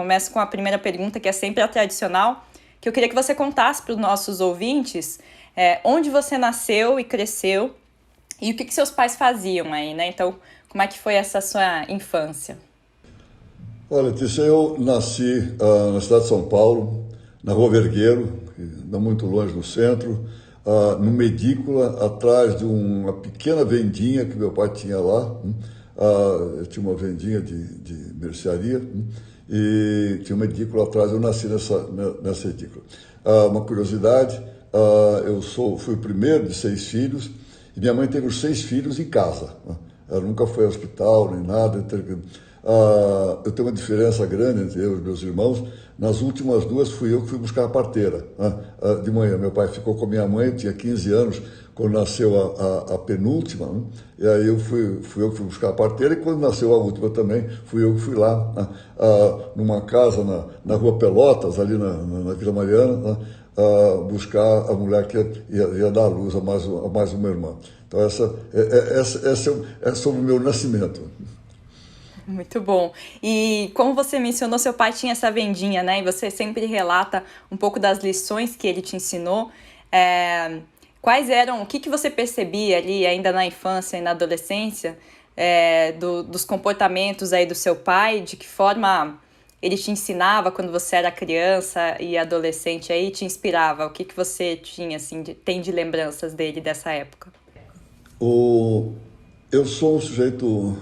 começo com a primeira pergunta, que é sempre a tradicional, que eu queria que você contasse para os nossos ouvintes onde você nasceu e cresceu e o que seus pais faziam aí, né? Então, como é que foi essa sua infância? Olha, Letícia, eu nasci na cidade de São Paulo, na Rua Vergueiro, não muito longe do centro, numa edícula, atrás de uma pequena vendinha que meu pai tinha lá. Eu tinha uma vendinha de mercearia e tinha uma edícula atrás. Eu nasci nessa edícula. Uma curiosidade, fui o primeiro de 6 filhos e minha mãe teve os 6 filhos em casa. Ela nunca foi ao hospital nem nada. Eu tenho uma diferença grande entre eu e meus irmãos. Nas últimas 2 fui eu que fui buscar a parteira. De manhã, meu pai ficou com a minha mãe, eu tinha 15 anos, quando nasceu a penúltima, né? E aí fui eu que fui buscar a parteira, e quando nasceu a última também, fui eu que fui lá, numa casa na Rua Pelotas, ali na Vila Mariana, buscar a mulher que ia dar à luz a mais uma irmã. Então essa é sobre o meu nascimento. Muito bom. E como você mencionou, seu pai tinha essa vendinha, né? E você sempre relata um pouco das lições que ele te ensinou. Quais eram, o que você percebia ali ainda na infância e na adolescência dos comportamentos aí do seu pai? De que forma ele te ensinava quando você era criança e adolescente aí, te inspirava? O que você tinha, assim, tem de lembranças dele dessa época? Eu sou um sujeito,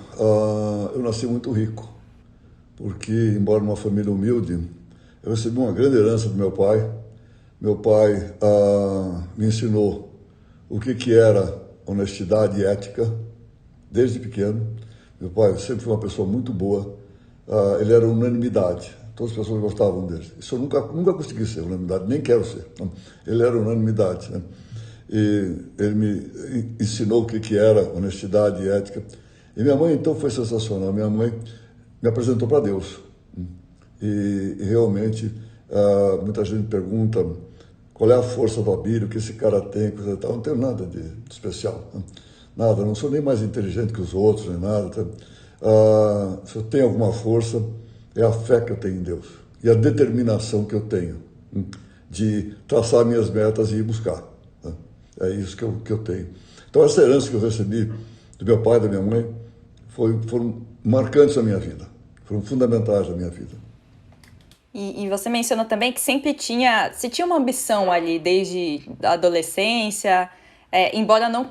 eu nasci muito rico, porque, embora numa família humilde, eu recebi uma grande herança do meu pai. Meu pai me ensinou o que era honestidade e ética, desde pequeno. Meu pai sempre foi uma pessoa muito boa, ele era unanimidade, todas as pessoas gostavam dele. Isso eu nunca consegui ser unanimidade, nem quero ser. Ele era unanimidade, né? E ele me ensinou o que era honestidade e ética. E minha mãe, então, foi sensacional. Minha mãe me apresentou para Deus. E realmente, muita gente pergunta qual é a força da Bíblia, o que esse cara tem, coisa e tal. Não tenho nada de especial. Nada, não sou nem mais inteligente que os outros, nem nada. Se eu tenho alguma força, é a fé que eu tenho em Deus. E a determinação que eu tenho de traçar minhas metas e ir buscar. É isso que eu tenho. Então, essa herança que eu recebi do meu pai e da minha mãe foram marcantes na minha vida, foram fundamentais na minha vida. E você mencionou também que sempre tinha uma ambição ali, desde a adolescência, embora não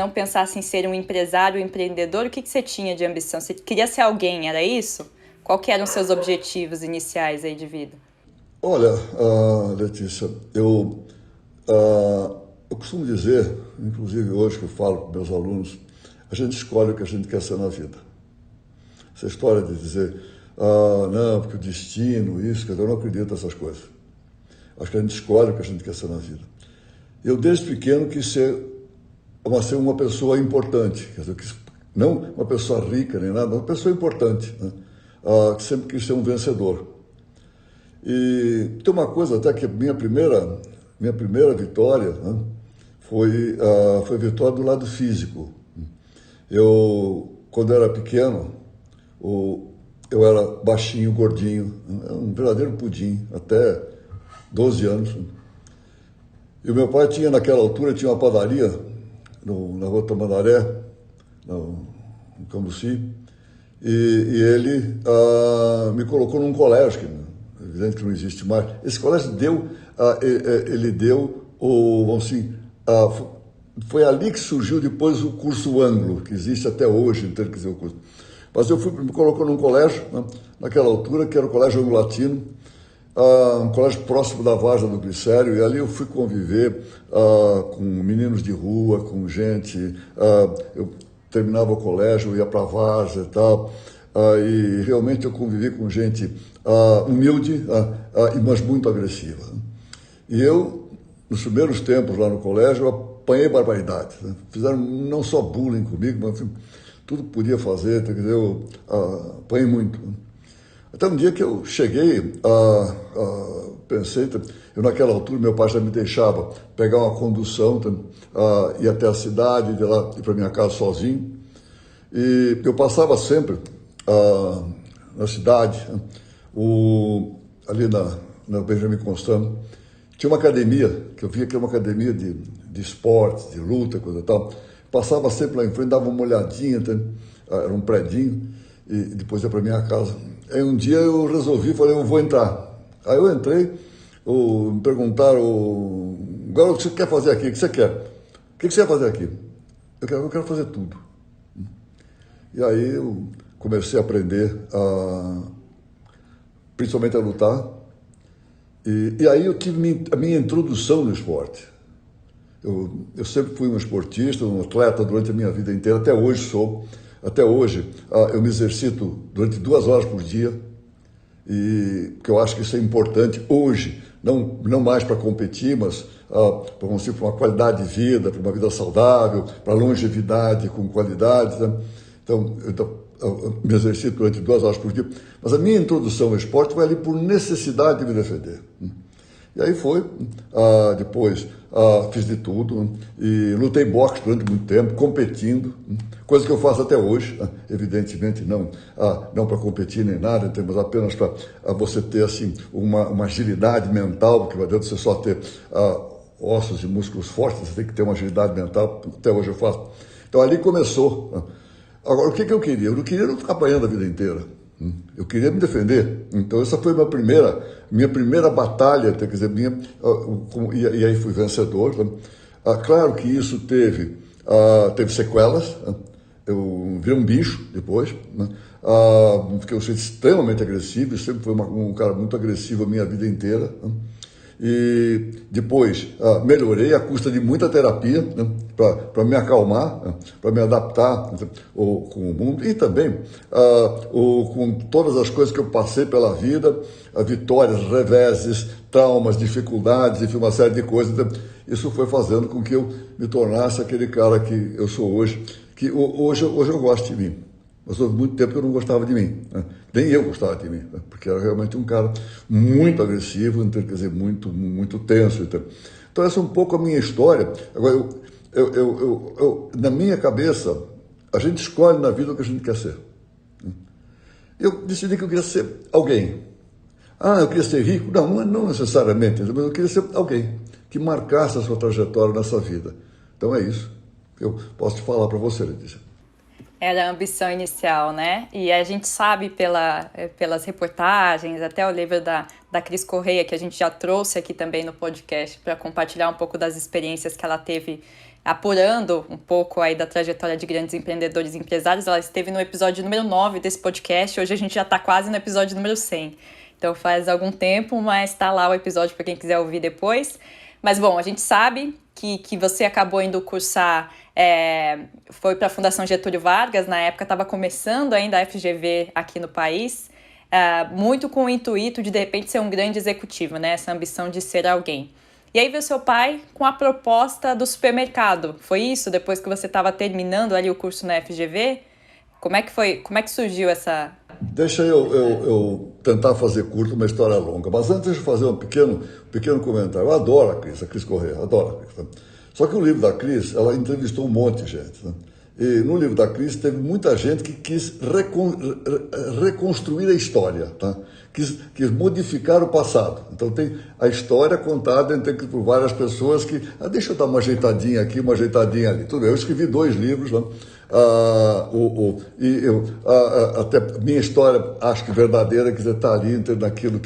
pensasse em ser um empresário, um empreendedor, o que você tinha de ambição? Você queria ser alguém, era isso? Qual que eram os seus objetivos iniciais aí de vida? Olha, Letícia, eu costumo dizer, inclusive hoje que eu falo com meus alunos, a gente escolhe o que a gente quer ser na vida. Essa história de dizer, não, porque o destino, isso, eu não acredito nessas coisas. Acho que a gente escolhe o que a gente quer ser na vida. Eu, desde pequeno, quis ser uma pessoa importante, quer dizer, não uma pessoa rica nem nada, uma pessoa importante, né? Que sempre quis ser um vencedor. E tem uma coisa até que minha primeira vitória, né, foi a vitória do lado físico. Quando eu era pequeno, eu era baixinho, gordinho, um verdadeiro pudim, até 12 anos. E o meu pai tinha, naquela altura, tinha uma padaria na Rua Tamandaré, no Cambuci, e ele me colocou num colégio, que evidente que não existe mais. Esse colégio ele deu, vamos assim, foi ali que surgiu depois o curso Anglo, que existe até hoje, então, quer dizer, o curso. Mas me colocou num colégio, né, naquela altura, que era o Colégio Anglo-Latino, um colégio próximo da Várzea do Glicério, e ali eu fui conviver com meninos de rua, com gente. Eu terminava o colégio, eu ia para a Várzea e tal, e realmente eu convivi com gente humilde, mas muito agressiva. E eu, nos primeiros tempos lá no colégio, eu apanhei barbaridade, né? Fizeram não só bullying comigo, mas enfim, tudo que podia fazer, quer dizer, eu apanhei muito. Até um dia que eu cheguei, pensei, eu naquela altura, meu pai já me deixava pegar uma condução, ir até a cidade, de lá ir para minha casa sozinho. E eu passava sempre na cidade, Ali na Benjamin Constant, tinha uma academia, que eu via que era uma academia de esportes, de luta, coisa e tal. Passava sempre lá em frente, dava uma olhadinha, era um predinho, e depois ia para minha casa. Aí um dia eu resolvi, falei, eu vou entrar. Aí eu entrei, me perguntaram, agora o que você quer fazer aqui? O que você quer? O que você quer fazer aqui? Eu quero fazer tudo. E aí eu comecei a aprender, principalmente a lutar. E aí eu tive a minha introdução no esporte. Eu sempre fui um esportista, um atleta durante a minha vida inteira, até hoje sou. Até hoje eu me exercito durante 2 horas por dia, porque eu acho que isso é importante hoje, não mais para competir, mas para uma qualidade de vida, para uma vida saudável, para longevidade com qualidade. Né? Então, eu me exercito durante 2 horas por dia, mas a minha introdução ao esporte foi ali por necessidade de me defender. E aí foi, depois fiz de tudo, e lutei boxe durante muito tempo, competindo, coisa que eu faço até hoje, evidentemente não para competir nem nada, mas apenas para você ter assim, uma agilidade mental, porque não adianta você só ter ossos e músculos fortes, você tem que ter uma agilidade mental, até hoje eu faço. Então ali começou. Agora, o que eu queria? Eu não queria não ficar apanhando a vida inteira. Eu queria me defender. Então, essa foi minha primeira batalha, quer dizer, e aí fui vencedor. Claro que isso teve sequelas. Eu virei um bicho depois. Fiquei extremamente agressivo, sempre fui um cara muito agressivo a minha vida inteira. E depois melhorei à custa de muita terapia, né, para me acalmar, para me adaptar com o mundo e também com todas as coisas que eu passei pela vida, vitórias, reveses, traumas, dificuldades, enfim, uma série de coisas. Isso foi fazendo com que eu me tornasse aquele cara que eu sou hoje, que hoje eu gosto de mim. Mas houve muito tempo que eu não gostava de mim, né? Nem eu gostava de mim, né? Porque era realmente um cara muito agressivo, quer dizer, muito, muito tenso. Então essa é um pouco a minha história. Agora, na minha cabeça, a gente escolhe na vida o que a gente quer ser. Eu decidi que eu queria ser alguém. Eu queria ser rico? Não necessariamente, mas eu queria ser alguém que marcasse a sua trajetória nessa vida. Então é isso que eu posso te falar para você, Letícia. Era a ambição inicial, né? E a gente sabe pelas reportagens, até o livro da Cris Correia, que a gente já trouxe aqui também no podcast para compartilhar um pouco das experiências que ela teve apurando um pouco aí da trajetória de grandes empreendedores e empresários. Ela esteve no episódio número 9 desse podcast, hoje a gente já está quase no episódio número 100. Então faz algum tempo, mas está lá o episódio para quem quiser ouvir depois. Mas bom, a gente sabe que você acabou indo cursar, foi para a Fundação Getúlio Vargas, na época estava começando ainda a FGV aqui no país, muito com o intuito de repente ser um grande executivo, né? Essa ambição de ser alguém. E aí veio seu pai com a proposta do supermercado, foi isso? Depois que você estava terminando ali o curso na FGV? Como é que foi? Como é que surgiu essa... Deixa eu tentar fazer curto uma história longa, mas antes deixa eu fazer um pequeno comentário. Eu adoro a Cris Correia, adoro a Cris. Né? Só que o livro da Cris, ela entrevistou um monte de gente. Né? E no livro da Cris teve muita gente que quis reconstruir a história, tá? Quis modificar o passado. Então tem a história contada por várias pessoas que, deixa eu dar uma ajeitadinha aqui, uma ajeitadinha ali. Tudo bem, eu escrevi 2 livros, né? Até minha história, acho que verdadeira, que está ali naquilo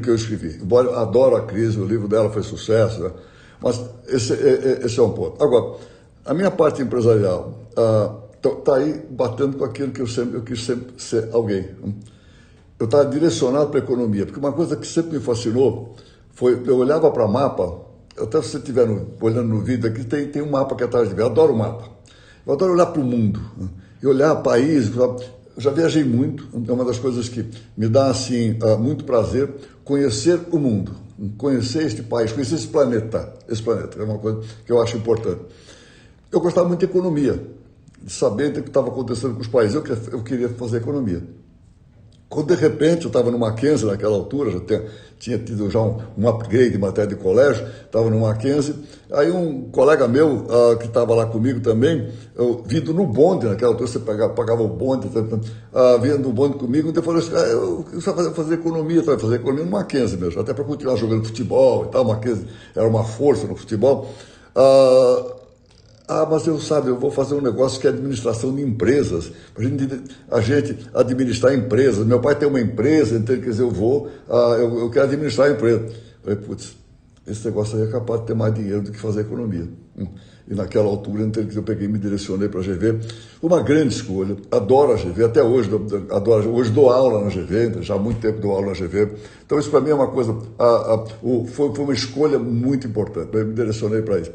que eu escrevi. Embora eu adoro a Cris, o livro dela foi sucesso, né? Mas esse é um ponto. Agora, a minha parte empresarial está aí batendo com aquilo que eu quis sempre ser alguém. Eu estava direcionado para a economia, porque uma coisa que sempre me fascinou foi, eu olhava para mapa, até se você estiver olhando no vídeo aqui, tem um mapa aqui atrás de mim, eu adoro o mapa. Eu adoro olhar para o mundo, e olhar países. Eu já viajei muito, é uma das coisas que me dá assim, muito prazer, conhecer o mundo, conhecer este país, conhecer esse planeta é uma coisa que eu acho importante. Eu gostava muito de economia, de saber o que estava acontecendo com os países, eu queria fazer economia. Quando de repente eu estava no Mackenzie naquela altura, tinha tido já um upgrade em matéria de colégio, estava no Mackenzie, aí um colega meu que estava lá comigo também, vindo no bonde naquela altura, você pagava o bonde, vindo no bonde comigo, então eu falei assim, eu só fazer economia, vai fazer economia no Mackenzie mesmo, até para continuar jogando futebol e tal, o Mackenzie era uma força no futebol. Mas eu vou fazer um negócio que é administração de empresas, para a gente administrar empresas. Meu pai tem uma empresa, então quer dizer, eu quero administrar a empresa. Eu falei, putz, esse negócio aí é capaz de ter mais dinheiro do que fazer economia. E naquela altura, então eu peguei e me direcionei para a GV. Uma grande escolha, adoro a GV, até hoje, hoje dou aula na GV, já há muito tempo dou aula na GV. Então isso para mim é uma coisa, foi uma escolha muito importante, eu me direcionei para isso.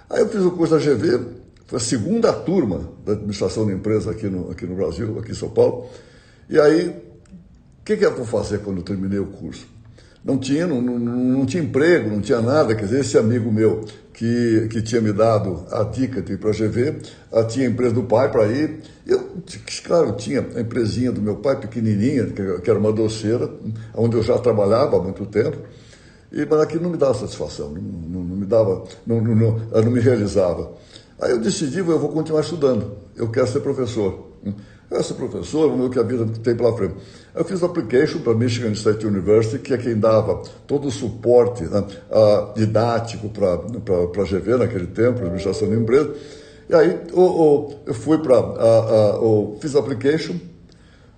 Aí eu fiz o curso da GV, foi a segunda turma da administração de empresa aqui no Brasil, aqui em São Paulo. E aí, o que eu vou fazer quando eu terminei o curso? Não tinha emprego, não tinha nada. Quer dizer, esse amigo meu que tinha me dado a dica de ir para a GV, tinha a empresa do pai para ir. Claro, tinha a empresinha do meu pai, pequenininha, que era uma doceira, onde eu já trabalhava há muito tempo. Mas aquilo não me dava satisfação, não me realizava. Aí eu decidi, eu vou continuar estudando, eu quero ser professor. Eu quero ser professor, vamos ver o que a vida tem pela frente. Aí eu fiz o application para Michigan State University, que é quem dava todo o suporte didático para a GV naquele tempo, administração de empresa. E aí eu fui fiz o application.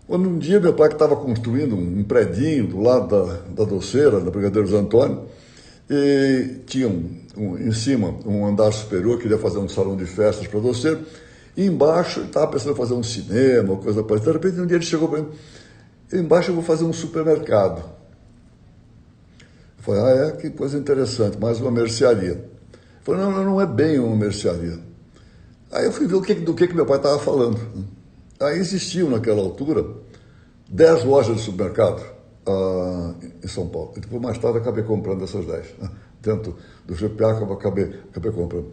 Quando um dia meu pai que estava construindo um predinho do lado da doceira, da Brigadeiros Antônio, e tinha em cima um andar superior, queria fazer um salão de festas para a doceira, e embaixo estava pensando em fazer um cinema, coisa parecida. De repente um dia ele chegou para mim, embaixo eu vou fazer um supermercado. Eu falei, que coisa interessante, mais uma mercearia. Ele falou, não é bem uma mercearia. Aí eu fui ver do que meu pai estava falando. Aí existiam, naquela altura, 10 lojas de supermercado em São Paulo. E depois, mais tarde, acabei comprando essas 10. Dentro do GPA, acabei comprando.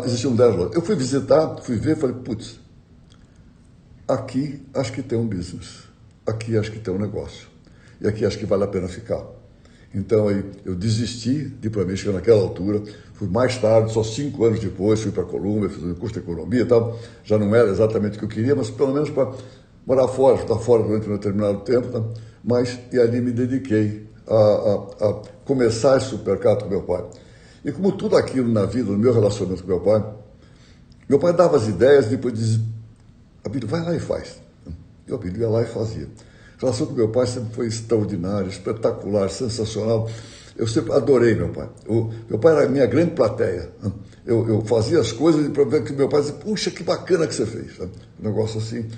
Existiam 10 lojas. Eu fui visitar, fui ver, falei, putz, aqui acho que tem um business. Aqui acho que tem um negócio. E aqui acho que vale a pena ficar. Então, aí, eu desisti de ir para Michigan naquela altura. Fui mais tarde, só 5 anos depois, fui para a Columbia, fiz um curso de economia e tal. Já não era exatamente o que eu queria, mas pelo menos para morar fora, estar fora durante um determinado tempo. Tá? E ali me dediquei a começar esse supermercado com meu pai. E como tudo aquilo na vida, no meu relacionamento com meu pai dava as ideias e depois dizia, Abílio, vai lá e faz. E o Abílio ia lá e fazia. A relação com meu pai sempre foi extraordinária, espetacular, sensacional. Eu sempre adorei meu pai. Meu pai era a minha grande plateia. Eu fazia as coisas e para ver que meu pai dizia, puxa, que bacana que você fez. Sabe? Um negócio assim,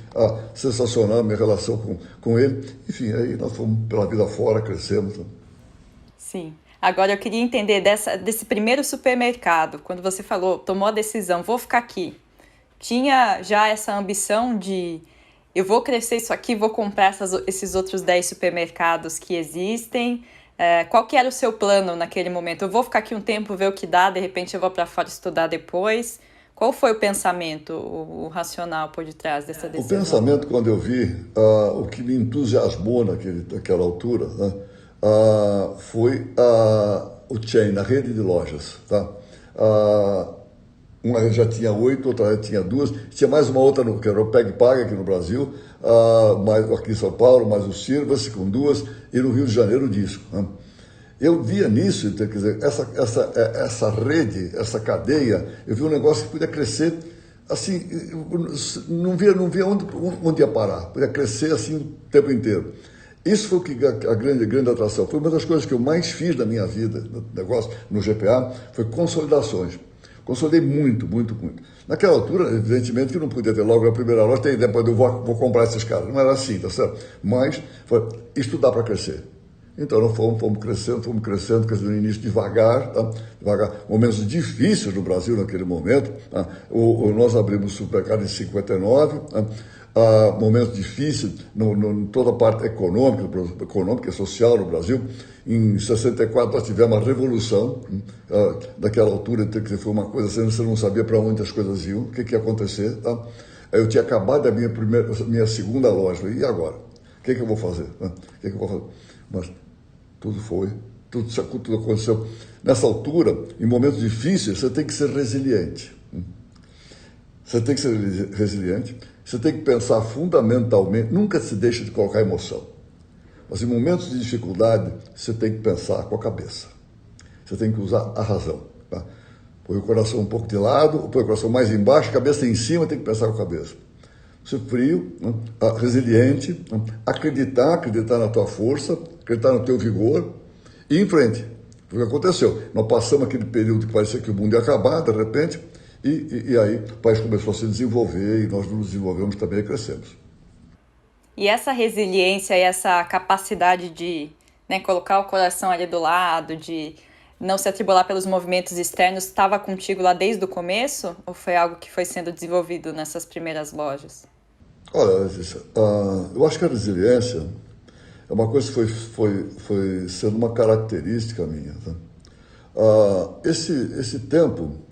sensacional, minha relação com ele. Enfim, aí nós fomos pela vida fora, crescemos. Sabe? Sim. Agora eu queria entender desse primeiro supermercado, quando você tomou a decisão, vou ficar aqui. Tinha já essa ambição de... eu vou crescer isso aqui, vou comprar esses outros 10 supermercados que existem. Qual que era o seu plano naquele momento? Eu vou ficar aqui um tempo, ver o que dá, de repente eu vou para fora estudar depois. Qual foi o pensamento, o racional por detrás dessa decisão? O pensamento, quando eu vi, o que me entusiasmou naquela altura, né, foi o chain, a rede de lojas. Tá? Uma já tinha 8, outra já tinha 2, tinha mais uma outra, que era o Peg Paga aqui no Brasil, mais aqui em São Paulo, mais o Sirva-se com 2, e no Rio de Janeiro o Disco. Né? Eu via nisso, quer dizer, essa rede, essa cadeia, eu vi um negócio que podia crescer, assim, não via onde ia parar, podia crescer assim o tempo inteiro. Isso foi a grande atração, foi uma das coisas que eu mais fiz na minha vida, no negócio, no GPA, foi consolidações. Consolidei muito. Naquela altura, evidentemente, que não podia ter logo na primeira loja, tem depois eu vou comprar esses caras. Não era assim, tá certo? Mas foi estudar para crescer. Então, nós fomos crescendo, quer dizer, no início devagar, tá? Devagar. Momentos difíceis no Brasil naquele momento. Tá? Nós abrimos o supermercado em 59, tá? Momentos difíceis em toda a parte econômica e social no Brasil. Em 64 nós tivemos a revolução, daquela altura, que foi uma coisa assim, você não sabia para onde as coisas iam, o que ia acontecer. Tá? Eu tinha acabado a minha segunda loja, e agora? O que eu vou fazer? O que eu vou fazer? Mas tudo aconteceu. Nessa altura, em momentos difíceis, você tem que ser resiliente. Você tem que ser resiliente, você tem que pensar fundamentalmente, nunca se deixa de colocar emoção. Mas em momentos de dificuldade, você tem que pensar com a cabeça. Você tem que usar a razão. Tá? Põe o coração um pouco de lado, põe o coração mais embaixo, a cabeça em cima, tem que pensar com a cabeça. Ser frio, né? Resiliente, né? Acreditar na tua força, acreditar no teu vigor e ir em frente. Foi o que aconteceu. Nós passamos aquele período que parecia que o mundo ia acabar, de repente, e aí o país começou a se desenvolver e nós nos desenvolvemos também e crescemos. E essa resiliência e essa capacidade de, né, colocar o coração ali do lado, de não se atribular pelos movimentos externos, estava contigo lá desde o começo? Ou foi algo que foi sendo desenvolvido nessas primeiras lojas? Olha, eu acho que a resiliência é uma coisa que foi sendo uma característica minha. Tá? Esse tempo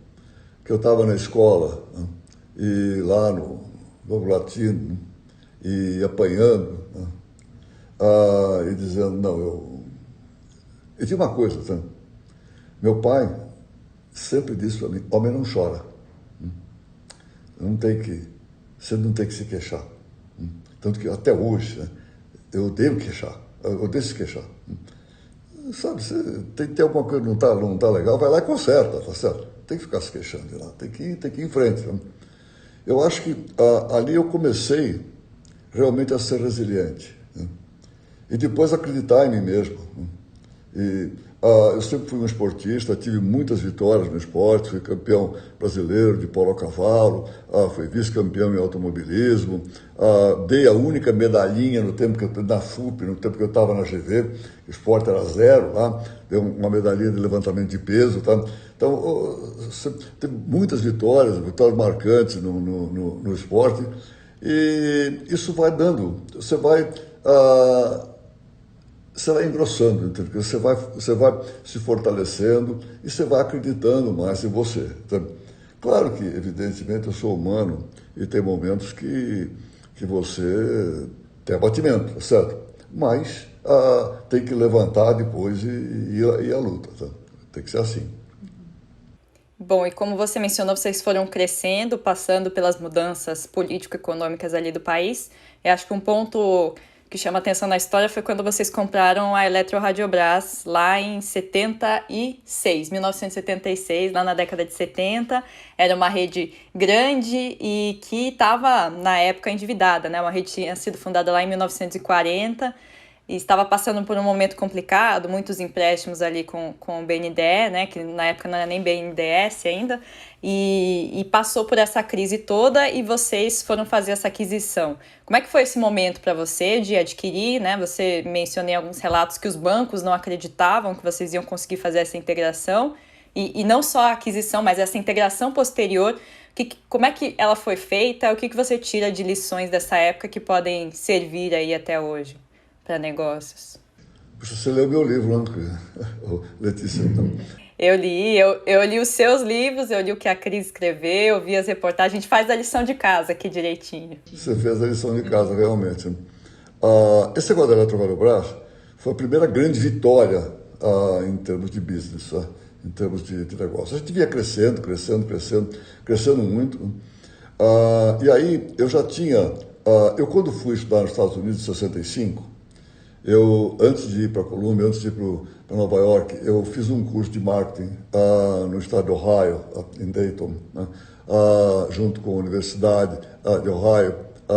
que eu estava na escola, né, e lá no Novo Latino, né, e apanhando, né, e dizendo, não, eu tinha uma coisa, tá? Meu pai sempre disse para mim, homem não chora. Você não tem que se queixar. Tanto que até hoje, né, eu odeio queixar, eu odeio se queixar. Sabe, você tem alguma coisa que não tá legal, vai lá e conserta, tá certo? Tem que ficar se queixando de lá, tem que ir em frente. Né? Eu acho que ali eu comecei realmente a ser resiliente. Né? E depois acreditar em mim mesmo. Né? E eu sempre fui um esportista, tive muitas vitórias no esporte, fui campeão brasileiro de polo a cavalo, fui vice-campeão em automobilismo, dei a única medalhinha na FUP, no tempo que eu estava na GV, o esporte era 0 lá, dei uma medalhinha de levantamento de peso, tá? Então, tem muitas vitórias marcantes no esporte, e isso vai dando, você vai engrossando, entendeu? Você vai se fortalecendo e você vai acreditando mais em você. Tá? Claro que, evidentemente, eu sou humano e tem momentos que você tem abatimento, tá certo? Mas tem que levantar depois e ir à luta. Tá? Tem que ser assim. Bom, e como você mencionou, vocês foram crescendo, passando pelas mudanças político-econômicas ali do país. Eu acho que um ponto que chama atenção na história foi quando vocês compraram a Eletroradiobras lá em 1976, lá na década de 70. Era uma rede grande e que estava, na época, endividada, né? Uma rede tinha sido fundada lá em 1940 e estava passando por um momento complicado, muitos empréstimos ali com o BNDE, né? Que na época não era nem BNDES ainda, e passou por essa crise toda e vocês foram fazer essa aquisição. Como é que foi esse momento para você de adquirir, né? Você mencionou em alguns relatos que os bancos não acreditavam que vocês iam conseguir fazer essa integração, e não só a aquisição, mas essa integração posterior. Como é que ela foi feita? O que você tira de lições dessa época que podem servir aí até hoje para negócios? Você leu meu livro, né, Letícia? Então. Eu li os seus livros, eu li o que a Cris escreveu, eu vi as reportagens, a gente faz a lição de casa aqui direitinho. Você fez a lição de casa, realmente. Esse negócio da Eletroradiobras foi a primeira grande vitória em termos de business, em termos de negócio. A gente vinha crescendo muito. E aí eu já tinha... eu quando fui estudar nos Estados Unidos em 65, antes de ir para a Colômbia, antes de ir para Nova York, eu fiz um curso de marketing no estado de Ohio, em Dayton, né, junto com a Universidade de Ohio,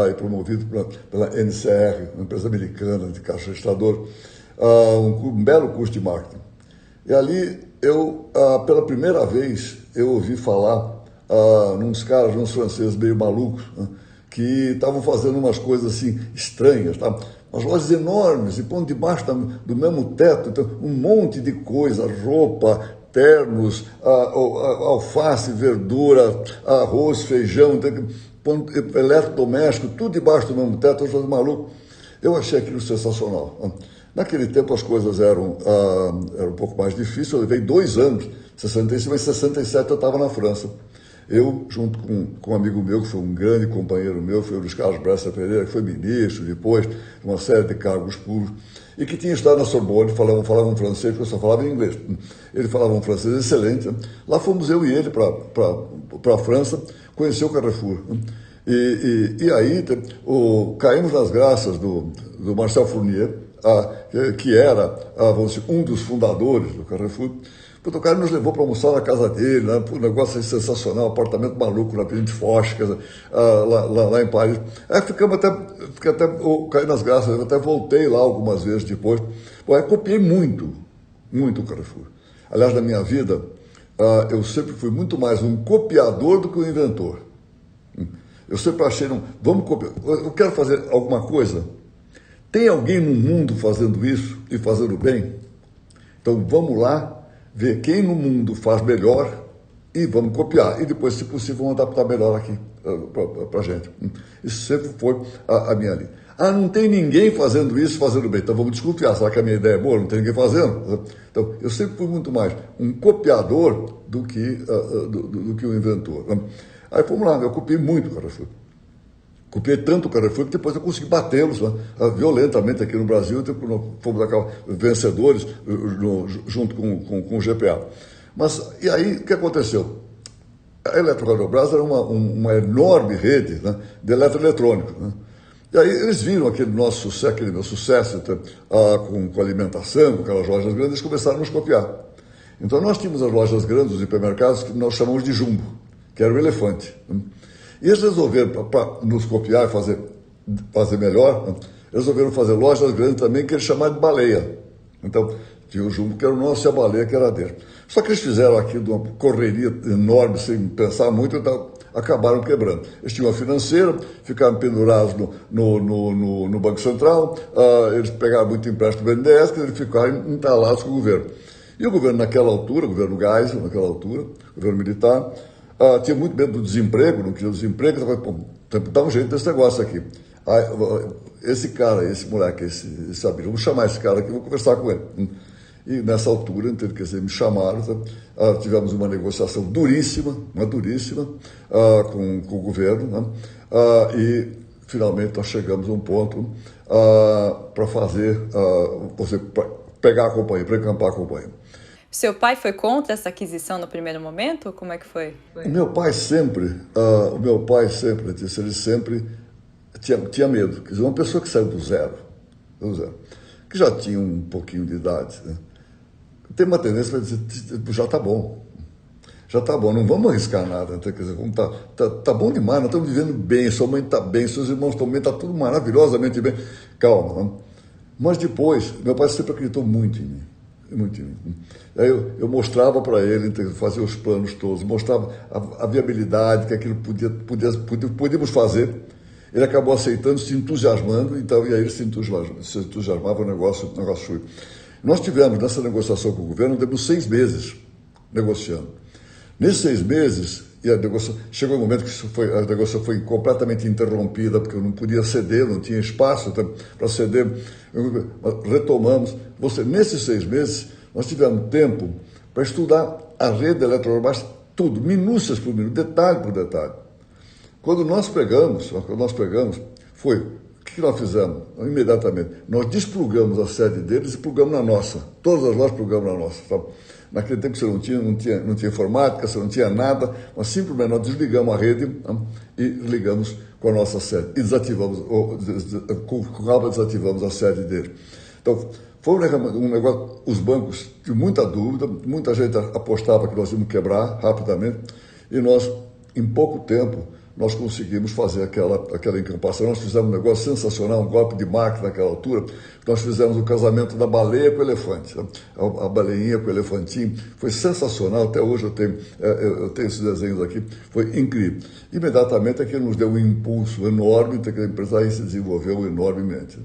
e promovido pela NCR, uma empresa americana de caixa registrador, um belo curso de marketing. E ali, pela primeira vez, eu ouvi falar uns franceses meio malucos, né, que estavam fazendo umas coisas assim estranhas, tá? Umas lojas enormes, e pondo debaixo do mesmo teto, então, um monte de coisa, roupa, ternos, alface, verdura, arroz, feijão, eletrodoméstico, tudo debaixo do mesmo teto, eu maluco. Eu achei aquilo sensacional. Naquele tempo as coisas eram um pouco mais difíceis, eu levei 2 anos, 65, em 67 eu estava na França. Eu, junto com um amigo meu, que foi um grande companheiro meu, foi o Luiz Carlos Bresser Pereira, que foi ministro depois, uma série de cargos públicos, e que tinha estudado na Sorbonne, falava um francês, porque eu só falava em inglês. Ele falava um francês excelente. Lá fomos eu e ele para a França, conhecer o Carrefour. E aí caímos nas graças do Marcel Fournier, que era, vamos dizer, um dos fundadores do Carrefour. O cara nos levou para almoçar na casa dele, né? Um negócio sensacional, um apartamento maluco na Avenida Foch, lá em Paris. Aí fiquei até caí nas graças, eu até voltei lá algumas vezes depois. Bom, aí copiei muito o Carrefour. Aliás, na minha vida, eu sempre fui muito mais um copiador do que um inventor. Eu sempre achei, vamos copiar, eu quero fazer alguma coisa. Tem alguém no mundo fazendo isso e fazendo bem? Então vamos lá ver quem no mundo faz melhor e vamos copiar. E depois, se possível, vamos adaptar melhor aqui para a gente. Isso sempre foi a minha linha. Não tem ninguém fazendo isso, fazendo bem. Então vamos desconfiar. Será que a minha ideia é boa? Não tem ninguém fazendo? Então, eu sempre fui muito mais um copiador do que um inventor. Aí fomos lá, eu copiei muito o Carrefour. Copiei tanto o Carrefour que depois eu consegui batê-los, né, violentamente aqui no Brasil, fomos vencedores junto com o GPA. Mas, e aí, o que aconteceu? A Eletrocardiobras era uma enorme rede, né, de eletroeletrônico. Né? E aí eles viram aquele meu sucesso com alimentação, com aquelas lojas grandes, eles começaram a nos copiar. Então nós tínhamos as lojas grandes, os hipermercados, que nós chamamos de jumbo, que era o elefante. Né? E eles resolveram, para nos copiar e fazer melhor, né? Resolveram fazer lojas grandes também, que eles chamaram de baleia. Então, tinha o jumbo que era o nosso e a baleia que era dele. Só que eles fizeram aquilo de uma correria enorme, sem pensar muito, então acabaram quebrando. Eles tinham uma financeira, ficaram pendurados no Banco Central, eles pegaram muito empréstimo do BNDES, eles ficaram entalados com o governo. E o governo naquela altura, o governo Geisel, naquela altura, o governo militar, tinha muito medo do desemprego, não queria desemprego, então, dá um jeito desse negócio aqui. Aí, esse cara, esse moleque, esse amigo, vamos chamar esse cara aqui, vou conversar com ele. E nessa altura, então, quer dizer, me chamaram, tivemos uma negociação duríssima, com o governo, né? E finalmente nós chegamos a um ponto para pegar a companhia, para encampar a companhia. Seu pai foi contra essa aquisição no primeiro momento? Como é que foi? O meu pai sempre, Letícia, ele sempre tinha medo. Quer dizer, uma pessoa que saiu do zero, que já tinha um pouquinho de idade, né? Tem uma tendência para dizer, já está bom, não vamos arriscar nada. Quer dizer, tá bom demais, nós estamos vivendo bem, sua mãe está bem, seus irmãos também, está tudo maravilhosamente bem. Calma, né? Mas depois, meu pai sempre acreditou muito em mim. Aí eu mostrava para ele, fazia os planos todos, mostrava a viabilidade, que aquilo podíamos fazer. Ele acabou aceitando, se entusiasmando, então, e aí ele se entusiasmava, o negócio foi. Nós tivemos, nessa negociação com o governo, temos 6 meses negociando. Nesses 6 meses, chegou um momento que a negociação foi completamente interrompida, porque eu não podia ceder, não tinha espaço para ceder. Retomamos. Nesses 6 meses, nós tivemos tempo para estudar a rede Eletrobras, tudo, minúcias por minúcia, detalhe por detalhe. Quando nós pegamos, foi, o que nós fizemos? Imediatamente, nós desprugamos a sede deles e plugamos na nossa. Todas as lojas plugamos na nossa. Sabe? Naquele tempo você não tinha informática, você não tinha nada, mas simplesmente nós desligamos a rede, né, e ligamos com a nossa sede. E desativamos a sede dele. Então, foi um negócio, os bancos tinham muita dúvida, muita gente apostava que nós íamos quebrar rapidamente, e nós, em pouco tempo, nós conseguimos fazer aquela encampação. Nós fizemos um negócio sensacional, um golpe de máquina naquela altura. Nós fizemos o casamento da baleia com o elefante, a baleinha com o elefantinho. Foi sensacional, até hoje eu tenho esses desenhos aqui, foi incrível. Imediatamente aquilo nos deu um impulso enorme, então a empresa aí se desenvolveu enormemente.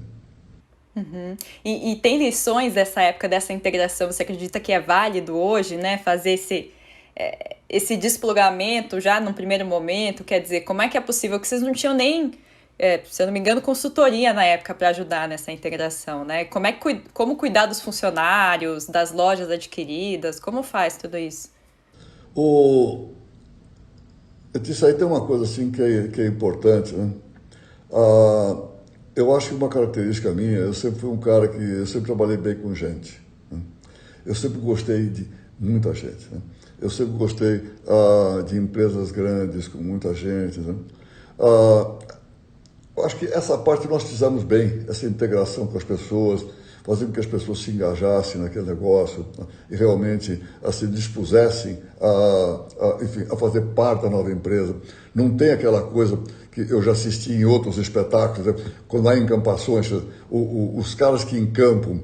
Uhum. E tem lições dessa época, dessa integração, você acredita que é válido hoje, né, fazer esse desplugamento já no primeiro momento? Quer dizer, como é que é possível que vocês não tinham nem, se eu não me engano, consultoria na época para ajudar nessa integração, né? Como cuidar dos funcionários, das lojas adquiridas, como faz tudo isso? Isso aí tem uma coisa assim que é importante, né? Ah, eu acho que uma característica minha, eu sempre fui um cara que eu sempre trabalhei bem com gente, né? Eu sempre gostei de muita gente, né? Eu sempre gostei de empresas grandes com muita gente, né? Ah, eu acho que essa parte nós fizemos bem, essa integração com as pessoas, fazendo com que as pessoas se engajassem naquele negócio, né? E realmente se dispusessem enfim, a fazer parte da nova empresa. Não tem aquela coisa que eu já assisti em outros espetáculos, né? Quando há encampações, os caras que encampam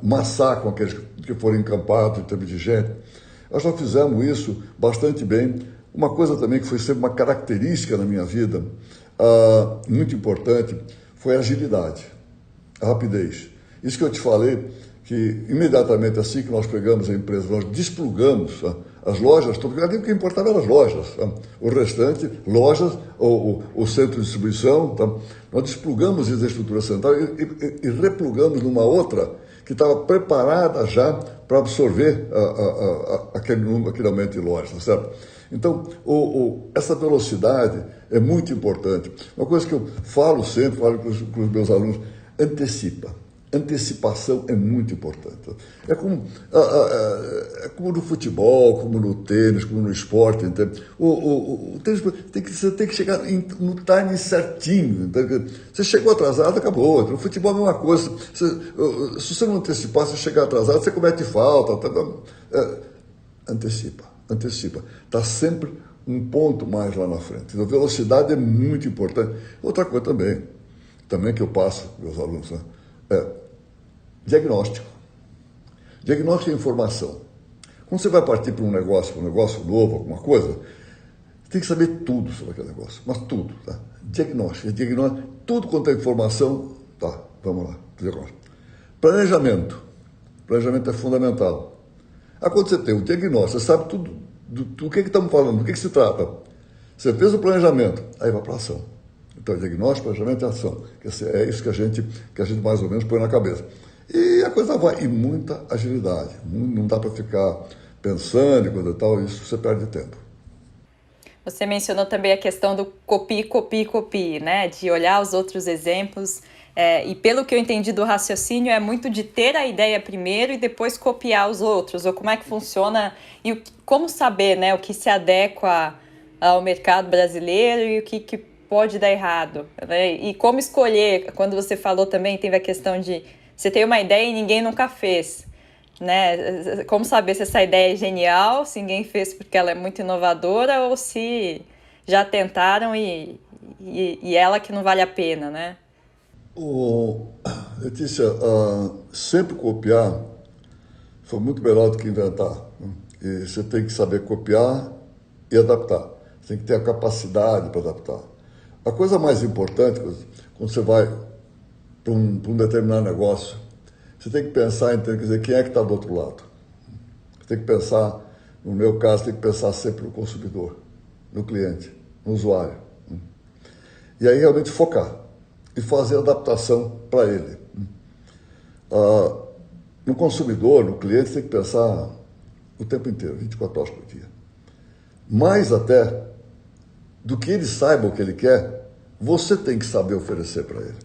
massacram aqueles que foram encampados em termos de gente. Nós já fizemos isso bastante bem. Uma coisa também que foi sempre uma característica na minha vida, muito importante, foi a agilidade, a rapidez. Isso que eu te falei, que imediatamente assim que nós pegamos a empresa, nós desplugamos as lojas, ali o que importava eram as lojas, o restante, lojas, o centro de distribuição, nós desplugamos isso da estrutura central e replugamos numa outra que estava preparada já para absorver aquele aumento de lojas, certo? Então, essa velocidade é muito importante. Uma coisa que eu falo sempre, falo com os meus alunos, antecipa. Antecipação é muito importante. É como no futebol, como no tênis, como no esporte. Entende? O tênis você tem que chegar no timing certinho. Entende? Você chegou atrasado, acabou. No futebol é a mesma coisa. Se você não antecipar, se chegar atrasado, você comete falta. Antecipa. Está sempre um ponto mais lá na frente. Então, velocidade é muito importante. Outra coisa também que eu passo para meus alunos, né? Diagnóstico. Diagnóstico é informação. Quando você vai partir para um negócio novo, alguma coisa, você tem que saber tudo sobre aquele negócio, mas tudo, tá? Diagnóstico, tudo quanto é informação, tá, vamos lá, diagnóstico. Planejamento é fundamental. Quando você tem o diagnóstico, você sabe tudo do que estamos falando, do que se trata. Você fez o planejamento, aí vai para a ação. Então, diagnóstico, planejamento e ação. É isso que a gente mais ou menos põe na cabeça. E a coisa vai, e muita agilidade. Não dá para ficar pensando e coisa e tal, isso você perde tempo. Você mencionou também a questão do copie, né? De olhar os outros exemplos. E pelo que eu entendi do raciocínio, é muito de ter a ideia primeiro e depois copiar os outros. Ou como é que funciona e como saber, né, o que se adequa ao mercado brasileiro e o que pode dar errado, né? E como escolher, quando você falou também, teve a questão de você tem uma ideia e ninguém nunca fez, né? Como saber se essa ideia é genial, se ninguém fez porque ela é muito inovadora ou se já tentaram e ela que não vale a pena, né? Letícia, sempre copiar foi muito melhor do que inventar. E você tem que saber copiar e adaptar. Você tem que ter a capacidade para adaptar. A coisa mais importante, quando você vai para um determinado negócio, você tem que pensar em quem é que está do outro lado. Você tem que pensar, no meu caso, tem que pensar sempre no consumidor, no cliente, no usuário. E aí realmente focar e fazer adaptação para ele. No consumidor, no cliente, você tem que pensar o tempo inteiro, 24 horas por dia. Mais até do que ele saiba o que ele quer, você tem que saber oferecer para ele.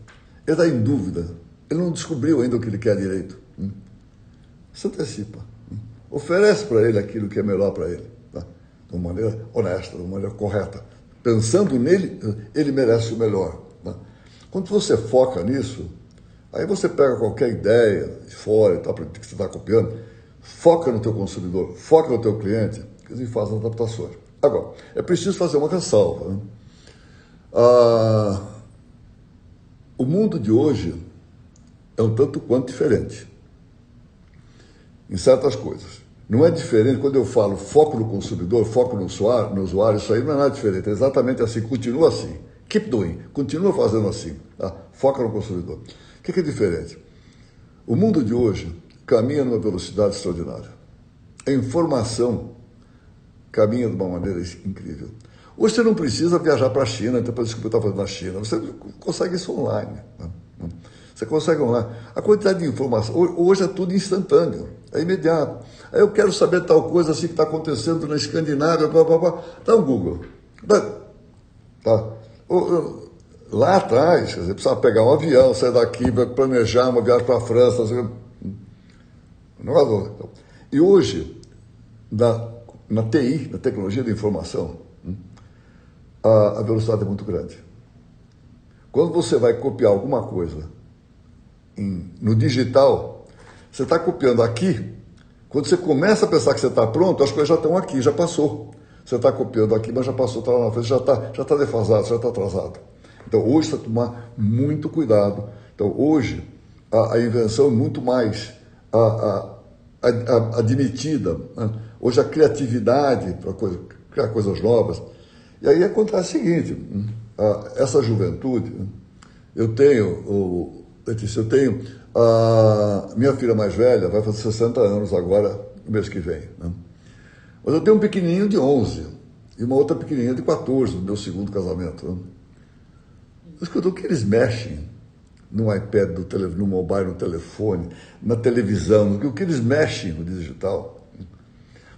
Ele está em dúvida, ele não descobriu ainda o que ele quer direito. Você antecipa. Oferece para ele aquilo que é melhor para ele, tá? De uma maneira honesta, de uma maneira correta. Pensando nele, ele merece o melhor. Tá? Quando você foca nisso, aí você pega qualquer ideia de fora e tal, que você está copiando, foca no teu consumidor, foca no teu cliente, e faz as adaptações. Agora, é preciso fazer uma ressalva, né? O mundo de hoje é um tanto quanto diferente em certas coisas. Não é diferente quando eu falo foco no consumidor, foco no usuário, isso aí não é nada diferente, é exatamente assim, continua assim. Keep doing, continua fazendo assim, tá? Foca no consumidor. O que é diferente? O mundo de hoje caminha numa velocidade extraordinária. A informação caminha de uma maneira incrível. Hoje você não precisa viajar para a China para descobrir o que está fazendo na China. Você consegue isso online. Né? Você consegue online. A quantidade de informação, hoje é tudo instantâneo, é imediato. Aí eu quero saber tal coisa assim que está acontecendo na Escandinávia, dá um Google. Tá? Lá atrás, quer dizer, precisava pegar um avião, sair daqui, planejar uma viagem para a França. E hoje, na TI, na tecnologia da informação, a velocidade é muito grande. Quando você vai copiar alguma coisa no digital, você está copiando aqui, quando você começa a pensar que você está pronto, as coisas já estão aqui, já passou. Você está copiando aqui, mas já passou, está lá na frente, já está defasado, já está atrasado. Então, hoje, você tem que tomar muito cuidado. Então, hoje, a invenção é muito mais admitida. Né? Hoje, a criatividade para criar coisas novas. E aí acontece o seguinte, essa juventude, Letícia, eu tenho minha filha mais velha, vai fazer 60 anos agora, no mês que vem. Né? Mas eu tenho um pequenininho de 11 e uma outra pequenininha de 14 no meu segundo casamento. Né? Escuta, o que eles mexem no iPad, no mobile, no telefone, na televisão, o que eles mexem no digital.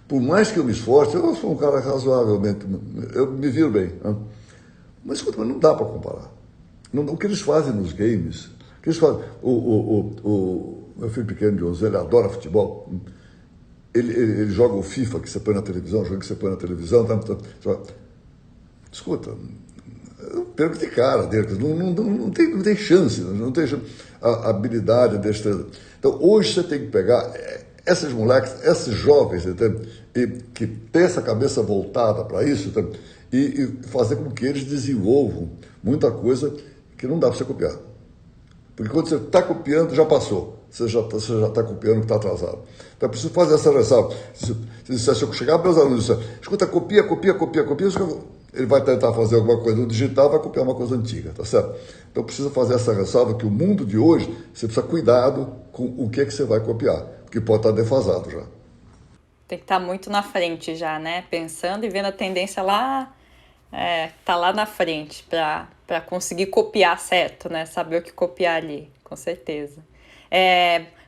Por mais que eu me esforce, eu sou um cara razoavelmente, eu me viro bem. Né? Mas escuta, mas não dá para comparar. O que eles fazem nos games, o que eles fazem, o meu filho pequeno de 11 anos, ele adora futebol. Ele joga o FIFA que você põe na televisão, o jogo que você põe na televisão. Escuta, eu perco de cara dele, não tem chance, não tem chance. A habilidade, a destreza. Então, hoje você tem que pegar esses moleques, esses jovens, que têm essa cabeça voltada para isso, e fazer com que eles desenvolvam muita coisa que não dá para você copiar. Porque quando você está copiando, já passou. Você já está copiando o que está atrasado. Então, é preciso fazer essa ressalva. Se eu chegar para os alunos e disser, escuta, copia, ele vai tentar fazer alguma coisa no digital, vai copiar uma coisa antiga, tá certo? Então, precisa fazer essa ressalva que o mundo de hoje, você precisa cuidado com o que você vai copiar, porque pode estar defasado já. Tem que estar muito na frente já, né? Pensando e vendo a tendência lá, tá lá na frente, para conseguir copiar certo, né? Saber o que copiar ali, com certeza.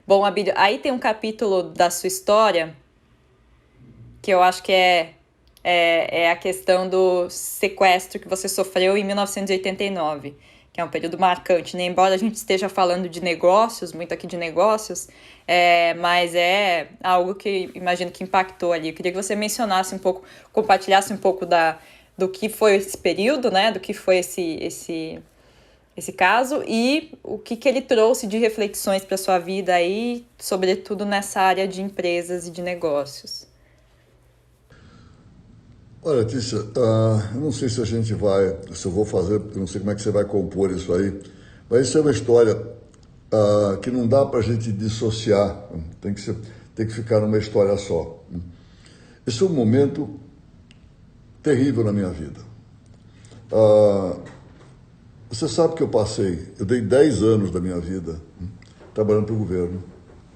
Bom, Abílio, aí tem um capítulo da sua história que eu acho que é a questão do sequestro que você sofreu em 1989, que é um período marcante, né? Embora a gente esteja falando de negócios, muito aqui de negócios, mas é algo que imagino que impactou ali. Eu queria que você mencionasse um pouco, compartilhasse um pouco do que foi esse período, né? Do que foi esse caso e o que ele trouxe de reflexões para a sua vida aí, sobretudo nessa área de empresas e de negócios. Olha, Letícia, eu não sei se eu vou fazer, eu não sei como é que você vai compor isso aí, mas isso é uma história que não dá para a gente dissociar, tem que ficar numa história só. Esse é um momento terrível na minha vida. Você sabe que eu dei 10 anos da minha vida trabalhando para o governo,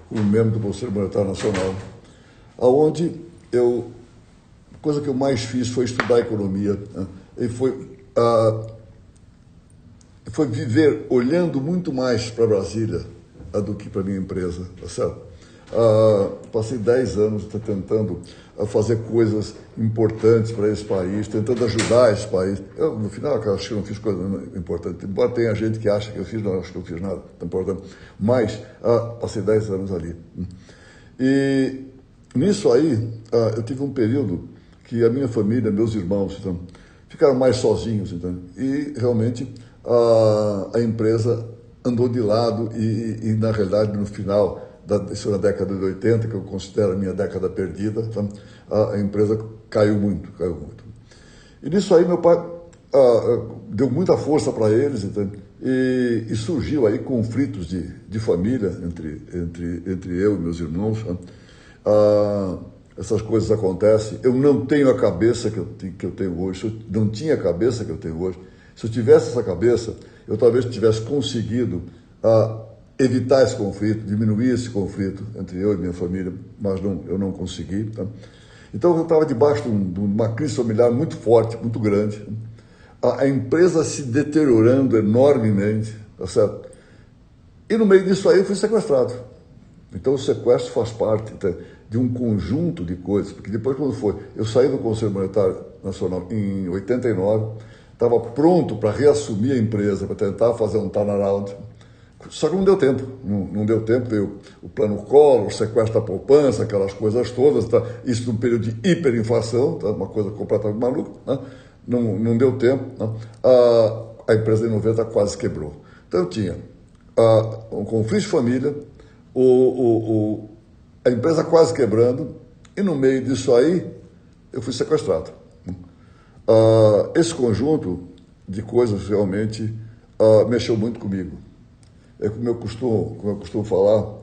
como membro do Conselho Monetário Nacional, onde a coisa que eu mais fiz foi estudar economia, né? E foi viver olhando muito mais para Brasília do que para a minha empresa, tá certo? Passei 10 anos tentando fazer coisas importantes para esse país, tentando ajudar esse país. Eu, no final, acho que não fiz coisa importante. Embora tenha gente que acha que eu fiz, não acho que eu fiz nada tão importante. Mas passei 10 anos ali. E nisso aí, eu tive um período que a minha família, meus irmãos, então, ficaram mais sozinhos. Então, e realmente a empresa andou de lado e na realidade, no final isso na década de 80, que eu considero a minha década perdida, então, a empresa caiu muito. E nisso aí meu pai deu muita força para eles, então, e surgiu aí conflitos de família entre eu e meus irmãos. Essas coisas acontecem. Eu não tenho a cabeça que eu tenho hoje, eu não tinha a cabeça que eu tenho hoje. Se eu tivesse essa cabeça, eu talvez tivesse conseguido evitar esse conflito, diminuir esse conflito entre eu e minha família, mas eu não consegui. Tá? Então eu estava debaixo de uma crise familiar muito forte, muito grande, a empresa se deteriorando enormemente, tá certo? E no meio disso aí eu fui sequestrado. Então o sequestro faz parte de um conjunto de coisas, porque depois quando foi, eu saí do Conselho Monetário Nacional em 89, estava pronto para reassumir a empresa, para tentar fazer um turnaround, só que não deu tempo, não deu tempo, veio o plano Collor, o sequestro da poupança, aquelas coisas todas, tá? Isso num período de hiperinflação, tá? Uma coisa completamente maluca, né? Não deu tempo, né? A empresa em 90 quase quebrou. Então eu tinha um conflito de família, a empresa quase quebrando, e no meio disso aí eu fui sequestrado. Esse conjunto de coisas realmente mexeu muito comigo. É como eu costumo falar,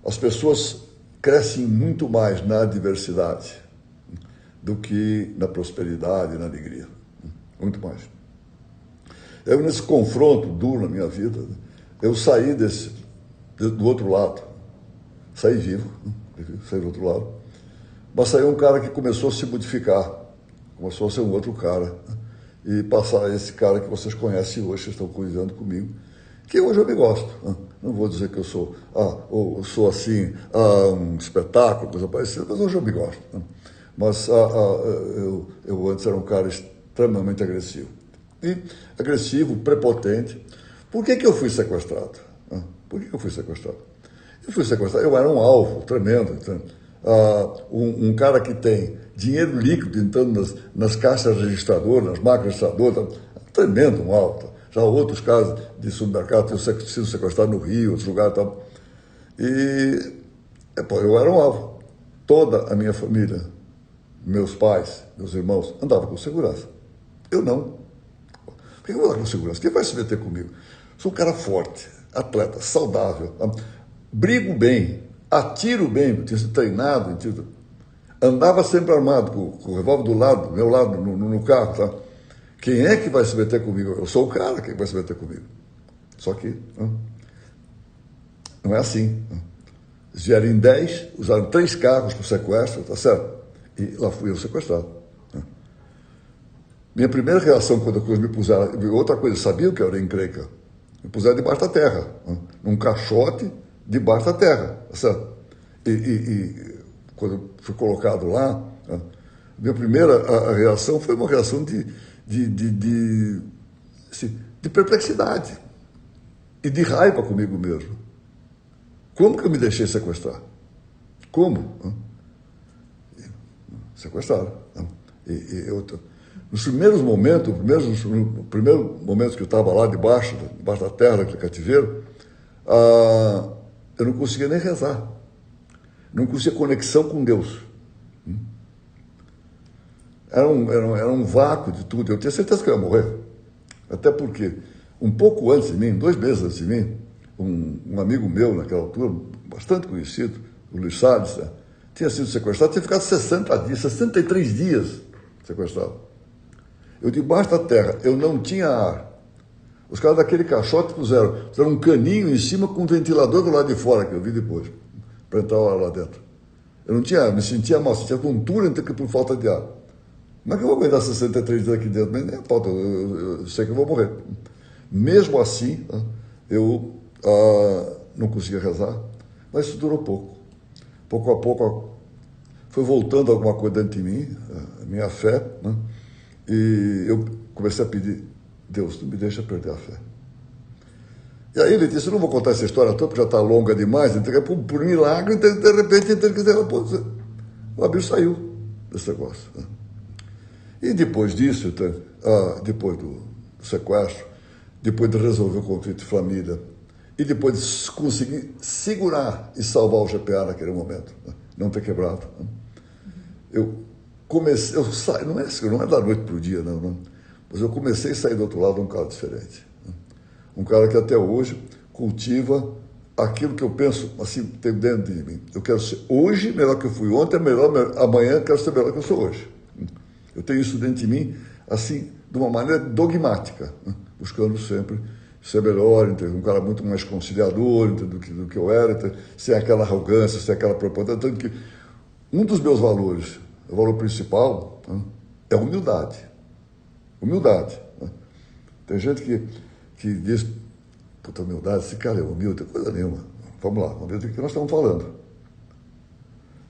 as pessoas crescem muito mais na adversidade do que na prosperidade, na alegria. Muito mais. Eu, nesse confronto duro na minha vida, eu saí do outro lado. Saí vivo, saí do outro lado. Mas saiu um cara que começou a se modificar. Começou a ser um outro cara. E passar esse cara que vocês conhecem hoje, vocês estão convivendo comigo, que hoje eu me gosto. Não vou dizer que eu sou, assim, um espetáculo, coisa parecida, mas hoje eu me gosto. Mas eu antes era um cara extremamente agressivo. E agressivo, prepotente. Por que eu fui sequestrado? Por que eu fui sequestrado? Eu fui sequestrado, eu era um alvo tremendo. Um cara que tem dinheiro líquido entrando nas caixas registradoras, nas máquinas registradoras, tremendo um alvo. Já outros casos de supermercado tinham sido sequestrados no Rio, outros lugares e tal. E eu era um alvo. Toda a minha família, meus pais, meus irmãos, andavam com segurança. Eu não. Por que eu vou andar com segurança? Quem vai se meter comigo? Sou um cara forte, atleta, saudável, brigo bem, atiro bem, tinha sido treinado, andava sempre armado, com o revólver do meu lado, no carro, tá? Quem é que vai se meter comigo? Eu sou o cara que vai se meter comigo. Só que não é assim. Eles vieram em 10, usaram 3 carros para o sequestro, tá certo? E lá fui eu sequestrado. Minha primeira reação quando me puseram, outra coisa, sabia o que era encrenca? Me puseram debaixo da terra, num caixote debaixo da terra, tá certo? E quando eu fui colocado lá, minha primeira reação foi uma reação de perplexidade e de raiva comigo mesmo. Como que eu me deixei sequestrar? Como? Sequestraram. Nos primeiros momentos, no primeiro momento que eu estava lá debaixo da terra, daquele cativeiro, eu não conseguia nem rezar. Não conseguia conexão com Deus. Era um vácuo de tudo. Eu tinha certeza que eu ia morrer. Até porque, um pouco antes de mim, 2 meses antes de mim, um amigo meu, naquela altura, bastante conhecido, o Luiz Salles, tinha sido sequestrado, tinha ficado 63 dias sequestrado. Eu debaixo da terra, eu não tinha ar. Os caras daquele caixote fizeram um caninho em cima com um ventilador do lado de fora, que eu vi depois, para entrar lá dentro. Eu não tinha ar, me sentia mal, sentia tontura por falta de ar. Como é que eu vou aguentar 63 dias aqui dentro? Mas nem a falta, eu sei que eu vou morrer. Mesmo assim, eu não conseguia rezar, mas isso durou pouco. Pouco a pouco foi voltando alguma coisa dentro de mim, a minha fé, né? E eu comecei a pedir, Deus, não me deixa perder a fé. E aí ele disse, eu não vou contar essa história toda, porque já está longa demais, então, por milagre, de repente, o abismo saiu desse negócio. Né? E depois disso, depois do sequestro, depois de resolver o conflito de família, e depois de conseguir segurar e salvar o GPA naquele momento, né? Não ter quebrado. Né? Eu comecei, não é da noite para o dia, não, mas eu comecei a sair do outro lado um cara diferente. Né? Um cara que até hoje cultiva aquilo que eu penso, assim, tem dentro de mim. Eu quero ser hoje melhor que eu fui ontem, amanhã eu quero ser melhor que eu sou hoje. Eu tenho isso dentro de mim, assim, de uma maneira dogmática, né? Buscando sempre ser melhor, um cara muito mais conciliador do que eu era, sem aquela arrogância, sem aquela propaganda. Tanto que um dos meus valores, o valor principal, né, é a humildade. Humildade. Né? Tem gente que diz, puta, humildade, esse cara é humilde, coisa nenhuma. vamos lá, vamos ver do que nós estamos falando.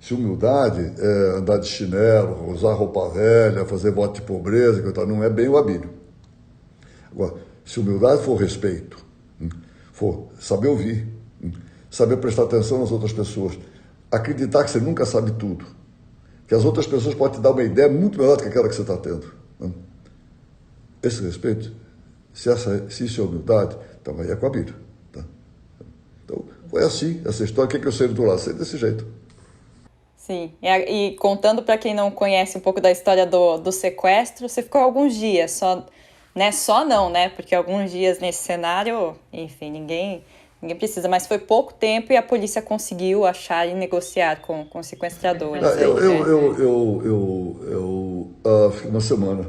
Se humildade é andar de chinelo, usar roupa velha, fazer voto de pobreza, não é bem o Abílio. Agora, se humildade for respeito, for saber ouvir, saber prestar atenção nas outras pessoas, acreditar que você nunca sabe tudo, que as outras pessoas podem te dar uma ideia muito melhor do que aquela que você está tendo. Esse respeito, se isso é humildade, então aí é com a Abílio. Tá? Então, foi assim, essa história. O que eu sei do lado? Sei desse jeito. Sim, e contando para quem não conhece um pouco da história do sequestro, você ficou alguns dias, só não, né? Porque alguns dias nesse cenário, enfim, ninguém precisa, mas foi pouco tempo e a polícia conseguiu achar e negociar com sequestradores. Fiquei uma semana.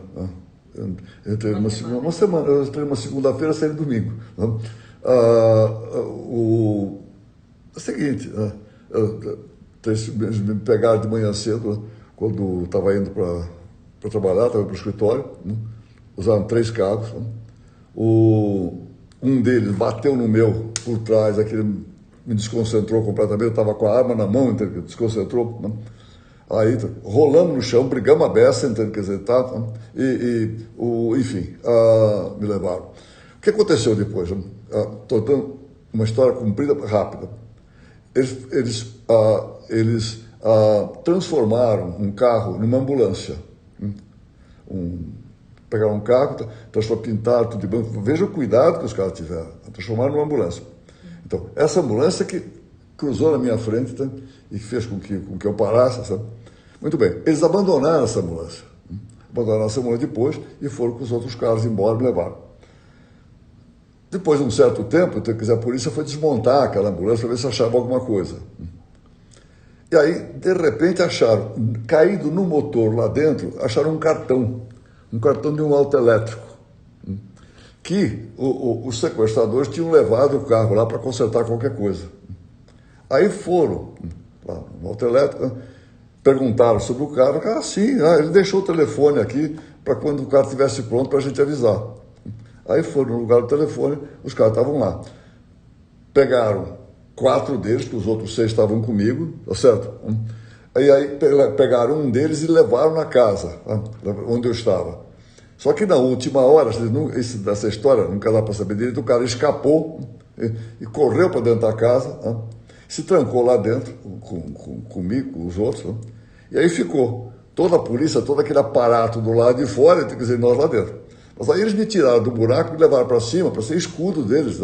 Eu entrei uma semana, eu entrei uma segunda-feira, saí no domingo. O seguinte, eles me pegaram de manhã cedo, quando estava indo para trabalhar, estava para o escritório, usaram 3 carros. Um deles bateu no meu por trás, aquele me desconcentrou completamente, eu estava com a arma na mão, entendeu? Desconcentrou. Aí rolamos no chão, brigamos a beça, entendeu? Quer dizer, tá? Enfim, me levaram. O que aconteceu depois? Estou dando uma história comprida, rápida. Eles transformaram um carro numa ambulância. Pegaram um carro, pintaram tudo de branco. Veja o cuidado que os caras tiveram. Transformaram numa ambulância. Então, essa ambulância que cruzou na minha frente, tá? E fez com que eu parasse. Sabe? Muito bem. Eles abandonaram essa ambulância. Abandonaram essa ambulância depois e foram com os outros carros embora e me levaram. Depois de um certo tempo, a polícia foi desmontar aquela ambulância para ver se achava alguma coisa. E aí, de repente, acharam, caído no motor lá dentro, acharam um cartão de um auto elétrico, que os sequestradores tinham levado o carro lá para consertar qualquer coisa. Aí foram lá no auto elétrico, perguntaram sobre o cara, sim, ele deixou o telefone aqui para quando o cara estivesse pronto para a gente avisar. Aí foram no lugar do telefone, os caras estavam lá. Pegaram 4 deles, que os outros 6 estavam comigo, tá certo? Aí pegaram um deles e levaram na casa, onde eu estava. Só que na última hora, dessa história, nunca dá para saber direito, o cara escapou e correu para dentro da casa, se trancou lá dentro, comigo, com os outros, e aí ficou toda a polícia, todo aquele aparato do lado de fora, quer dizer, nós lá dentro. Mas aí eles me tiraram do buraco e me levaram para cima, para ser escudo deles,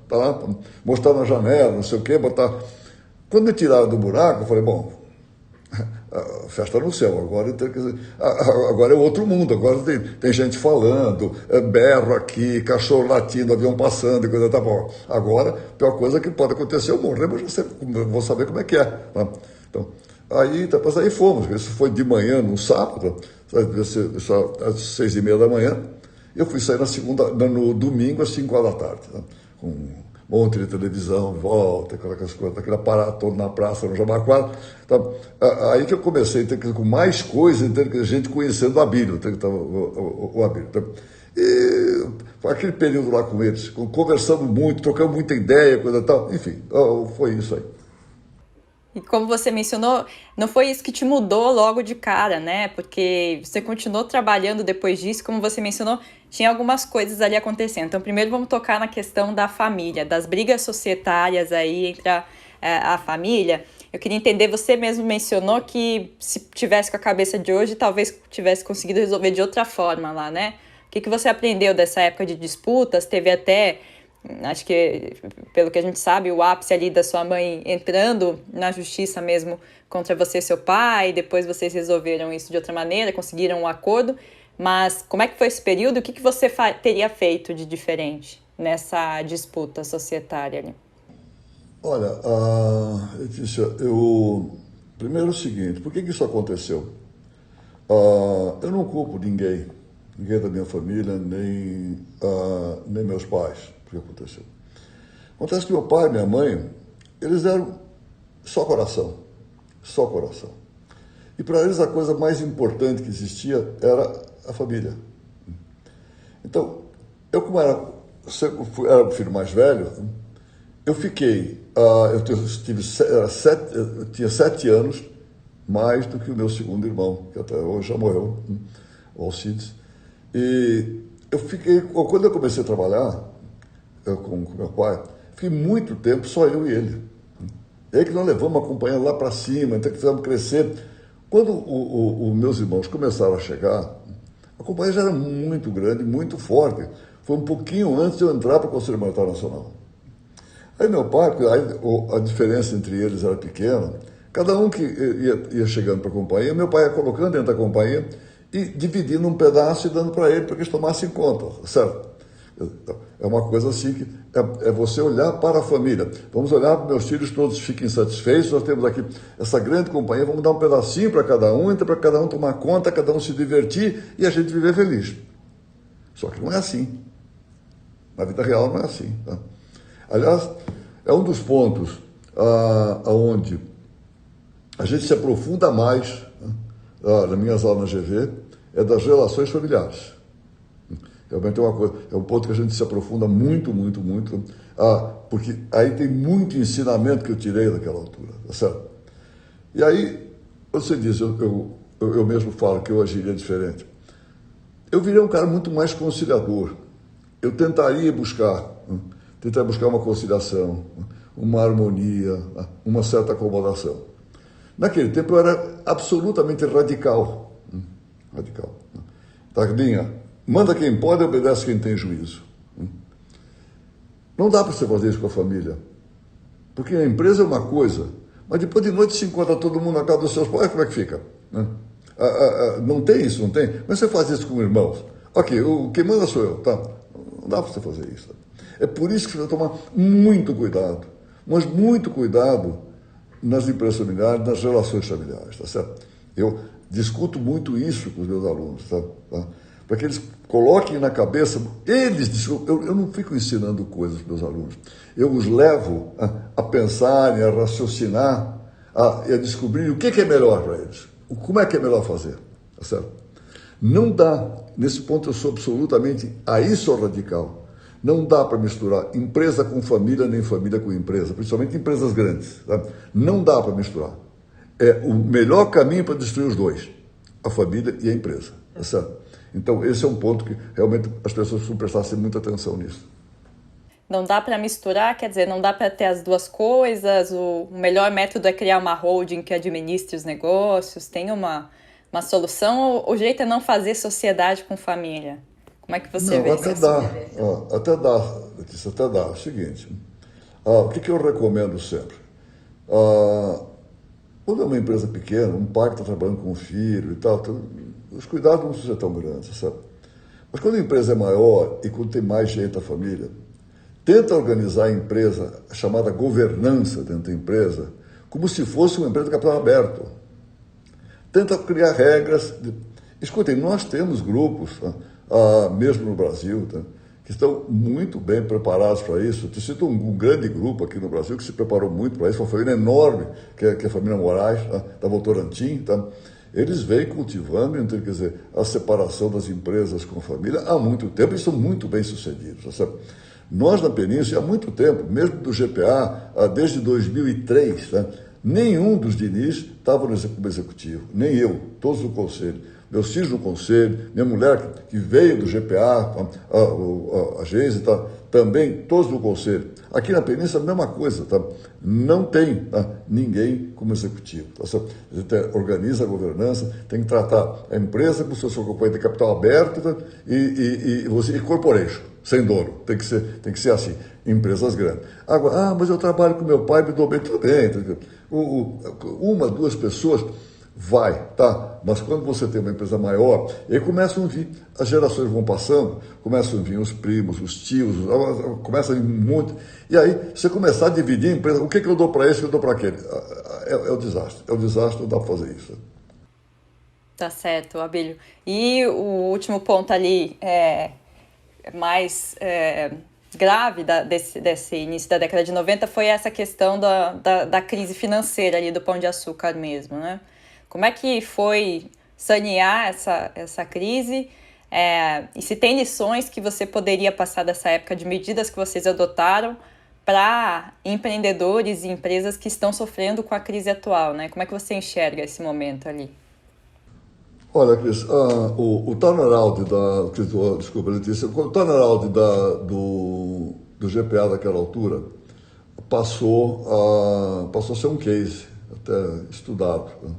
tá lá, mostrar na janela, não sei o quê, botar... Quando me tiraram do buraco, eu falei, bom, festa no céu, agora é outro mundo, agora tem gente falando, berro aqui, cachorro latindo, avião passando, coisa, tá bom. Agora, a pior coisa que pode acontecer, eu morrer, mas eu vou saber como é que é. Tá? Então, aí fomos, isso foi de manhã, no sábado, às 6h30 da manhã. Eu fui sair no domingo às 5 horas da tarde, né? Com um monte de televisão, volta, aquelas coisas, aquele aparato todo na praça, no Jabaquara. Então, aí que eu comecei com mais coisas, gente conhecendo o Abílio, o Abílio. Então, e foi aquele período lá com eles, conversamos muito, trocamos muita ideia, coisa e tal, enfim, foi isso aí. E como você mencionou, não foi isso que te mudou logo de cara, né? Porque você continuou trabalhando depois disso, como você mencionou, tinha algumas coisas ali acontecendo. Então, primeiro vamos tocar na questão da família, das brigas societárias aí entre a família. Eu queria entender, você mesmo mencionou que se tivesse com a cabeça de hoje, talvez tivesse conseguido resolver de outra forma lá, né? O que você aprendeu dessa época de disputas? Teve até... Acho que, pelo que a gente sabe, o ápice ali da sua mãe entrando na justiça mesmo contra você e seu pai, depois vocês resolveram isso de outra maneira, conseguiram um acordo, mas como é que foi esse período? O que você teria feito de diferente nessa disputa societária ali? Olha, Letícia, primeiro é o seguinte, por que isso aconteceu? Eu não culpo ninguém da minha família, nem meus pais. Que aconteceu. Acontece que meu pai e minha mãe, eles eram só coração. E para eles a coisa mais importante que existia era a família. Então, eu como era o filho mais velho, eu fiquei, eu tinha 7 anos mais do que o meu segundo irmão, que até hoje já morreu, o Alcides. E eu fiquei, quando eu comecei a trabalhar com meu pai, fiquei muito tempo só eu e ele. É aí que nós levamos a companhia lá para cima, então que fizemos crescer. Quando os meus irmãos começaram a chegar, a companhia já era muito grande, muito forte. Foi um pouquinho antes de eu entrar para o Conselho Monetário Nacional. Aí meu pai, a diferença entre eles era pequena, cada um que ia chegando para a companhia, meu pai ia colocando dentro da companhia e dividindo um pedaço e dando para ele, para que eles tomassem conta, certo? É uma coisa assim que é você olhar para a família. Vamos olhar para meus filhos, todos fiquem satisfeitos, nós temos aqui essa grande companhia, vamos dar um pedacinho para cada um, então para cada um tomar conta, cada um se divertir e a gente viver feliz. Só que não é assim. Na vida real não é assim. Tá? Aliás, é um dos pontos onde a gente se aprofunda mais, nas minhas aulas na GV, é das relações familiares. Realmente é um ponto que a gente se aprofunda muito, muito, muito, porque aí tem muito ensinamento que eu tirei daquela altura, tá certo? E aí, você diz, eu mesmo falo que eu agiria diferente. Eu virei um cara muito mais conciliador. Eu tentaria buscar uma conciliação, uma harmonia, uma certa acomodação. Naquele tempo eu era absolutamente radical. Radical. Tardinha, manda quem pode, obedece quem tem juízo. Não dá para você fazer isso com a família. Porque a empresa é uma coisa, mas depois de noite se encontra todo mundo na casa dos seus pais, como é que fica? Não tem isso, não tem? Mas você faz isso com irmãos. Ok, quem manda sou eu, tá? Não dá para você fazer isso. É por isso que você vai tomar muito cuidado, mas muito cuidado nas empresas familiares, nas relações familiares, tá certo? Eu discuto muito isso com os meus alunos, tá? Para que eles coloquem na cabeça, eu não fico ensinando coisas para os meus alunos, eu os levo a pensarem, a raciocinar, a descobrir o que é melhor para eles, como é que é melhor fazer, tá certo? Não dá, nesse ponto eu sou absolutamente, aí sou radical, não dá para misturar empresa com família, nem família com empresa, principalmente empresas grandes, tá? Não dá para misturar. É o melhor caminho para destruir os dois, a família e a empresa, tá certo? Então, esse é um ponto que realmente as pessoas precisam prestar muita atenção nisso. Não dá para misturar, quer dizer, não dá para ter as duas coisas, o melhor método é criar uma holding que administre os negócios, tem uma solução, ou o jeito é não fazer sociedade com família? Como é que você vê isso? Até dá, Letícia, até dá. É o seguinte, o que eu recomendo sempre? Quando é uma empresa pequena, um pai que está trabalhando com um filho e tal, os cuidados não precisam ser tão grandes, sabe? Mas quando a empresa é maior e quando tem mais gente da família, tenta organizar a empresa, a chamada governança dentro da empresa, como se fosse uma empresa de capital aberto. Tenta criar regras. Escutem, nós temos grupos, mesmo no Brasil, tá, que estão muito bem preparados para isso. Eu te cito um grande grupo aqui no Brasil que se preparou muito para isso, uma família enorme, que é a família Moraes, da Votorantim, tá? Eles vêm cultivando, então, quer dizer, a separação das empresas com a família há muito tempo e são muito bem sucedidos, sabe? Nós na Península, há muito tempo, mesmo do GPA, desde 2003, tá? Nenhum dos Diniz estava no executivo, nem eu, todos no conselho. Meus filhos no conselho, minha mulher que veio do GPA, a Geise, tá? Também todos no conselho. Aqui na Península a mesma coisa, tá? Não tem ninguém como executivo. Tá? A gente organiza a governança, tem que tratar a empresa como se fosse uma companhia de capital aberto, tá? e corporation, sem dono. Tem que ser assim, empresas grandes. Agora, mas eu trabalho com meu pai, me dou bem, tudo bem. Uma, duas pessoas vai, tá? Mas quando você tem uma empresa maior, aí começam a vir, as gerações vão passando, começam a vir os primos, os tios, começa a vir um monte. E aí, você começar a dividir a empresa, o que eu dou para esse, o que eu dou para aquele? É o desastre. É o desastre, não dá para fazer isso. Tá certo, Abílio. E o último ponto ali mais grave desse início da década de 90 foi essa questão da crise financeira ali do Pão de Açúcar mesmo, né? Como é que foi sanear essa crise? E se tem lições que você poderia passar dessa época de medidas que vocês adotaram para empreendedores e empresas que estão sofrendo com a crise atual, né? Como é que você enxerga esse momento ali? Olha, Cris, o turnaround desculpa, Letícia, o turnaround do GPA daquela altura passou a ser um case até estudado, né?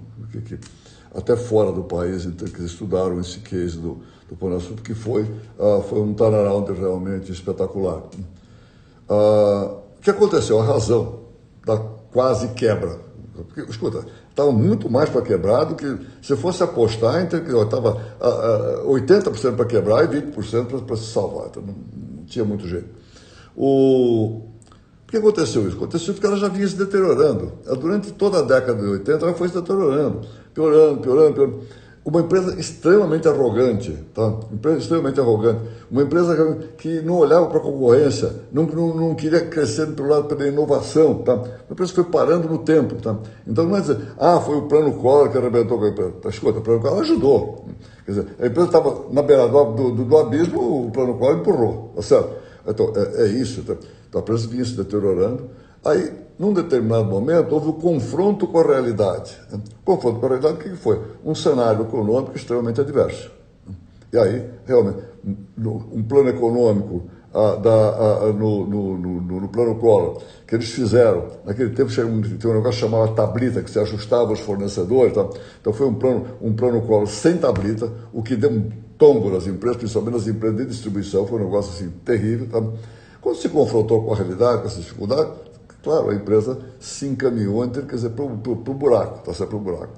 Até fora do país, então, que estudaram esse case do Pão de Açúcar, que foi um turnaround realmente espetacular. O que aconteceu? A razão da quase quebra. Porque, escuta, estava muito mais para quebrar do que se fosse apostar, estava 80% para quebrar e 20% para se salvar. Então, não tinha muito jeito. Por que aconteceu isso? Aconteceu porque ela já vinha se deteriorando. Durante toda a década de 80, ela foi se deteriorando, piorando. Uma empresa extremamente arrogante, tá? Uma empresa que não olhava para a concorrência, não queria crescer pelo lado pela inovação, tá? Uma empresa que foi parando no tempo, tá? Então não é dizer, foi o plano Collor que arrebentou com a empresa. Escuta, o plano Collor ajudou. Quer dizer, a empresa estava na beira do abismo, o plano Collor empurrou, tá certo? Então, é isso, tá? Então a empresa vinha se deteriorando. Aí, num determinado momento, houve o confronto com a realidade. O confronto com a realidade, o que foi? Um cenário econômico extremamente adverso. E aí, realmente, um plano econômico no plano Collor, que eles fizeram, naquele tempo tinha um negócio que chamava tablita, que se ajustava aos fornecedores. Tá? Então foi um plano Collor sem tablita, o que deu um tombo nas empresas, principalmente nas empresas de distribuição, foi um negócio assim terrível. Tá? Quando se confrontou com a realidade, com essa dificuldade, claro, a empresa se encaminhou, quer dizer, para o buraco, tá certo? Para o buraco.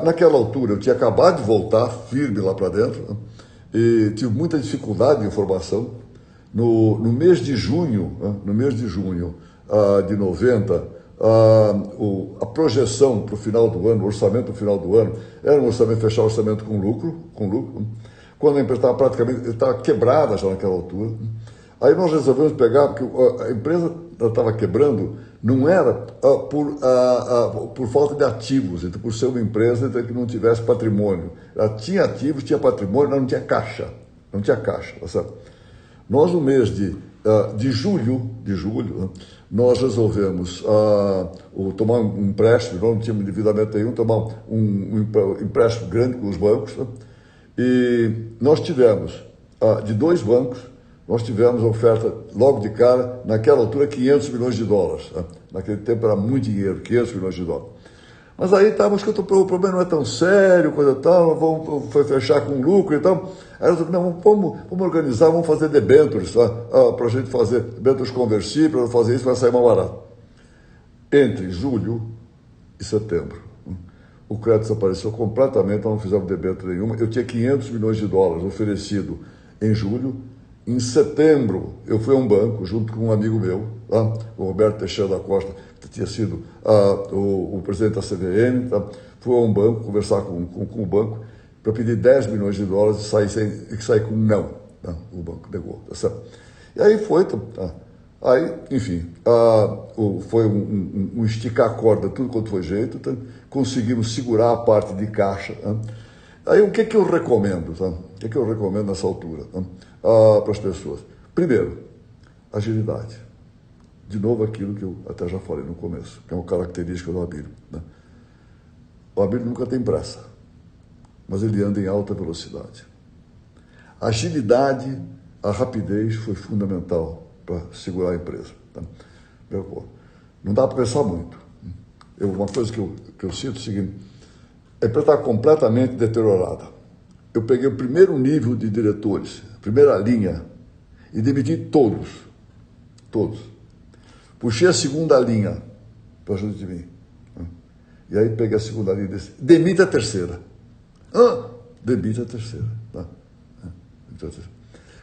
Naquela altura, eu tinha acabado de voltar firme lá para dentro, né? E tive muita dificuldade de informação. No mês de junho, de 90, a projeção para o final do ano, o orçamento para o final do ano, era um orçamento, fechar o orçamento com lucro, quando a empresa estava praticamente quebrada já naquela altura. Aí nós resolvemos pegar, porque a empresa estava quebrando, não era por falta de ativos, então, por ser uma empresa que não tivesse patrimônio. Ela tinha ativos, tinha patrimônio, mas não tinha caixa. Tá certo? Nós, no mês de julho, né, nós resolvemos tomar um empréstimo, não tínhamos endividamento nenhum, tomar um empréstimo grande com os bancos, né, e nós tivemos, de 2 bancos, nós tivemos a oferta logo de cara, naquela altura, 500 milhões de dólares. Né? Naquele tempo era muito dinheiro, 500 milhões de dólares. Mas aí estávamos que o problema não é tão sério, coisa e tal, vamos fechar com lucro e tal. Aí eu falei, não, vamos organizar, vamos fazer debêntures, tá? Para a gente fazer debêntures conversíveis, para fazer isso vai sair mais barato. Entre julho e setembro, o crédito desapareceu completamente, nós não fizemos debênture nenhuma. Eu tinha 500 milhões de dólares oferecido em julho. Em setembro, eu fui a um banco, junto com um amigo meu, o Roberto Teixeira da Costa, que tinha sido o presidente da CVM, fui a um banco, conversar com o banco, para pedir 10 milhões de dólares e sair com não. O banco negou, tá certo? E aí foi, aí, enfim, foi um esticar a corda, tudo quanto foi jeito, conseguimos segurar a parte de caixa. Aí o que eu recomendo, tá? O que eu recomendo nessa altura, para as pessoas? Primeiro, agilidade. De novo aquilo que eu até já falei no começo, que é uma característica do Abílio. Né? O Abílio nunca tem pressa, mas ele anda em alta velocidade. A agilidade, a rapidez foi fundamental para segurar a empresa. Tá? Não dá para pensar muito. Uma coisa que eu sinto é o seguinte: a empresa está completamente deteriorada. Eu peguei o primeiro nível de diretores, a primeira linha, e demiti todos. Puxei a segunda linha para junto de mim. E aí peguei a segunda linha e disse, demite a terceira. Demite a terceira. Tá?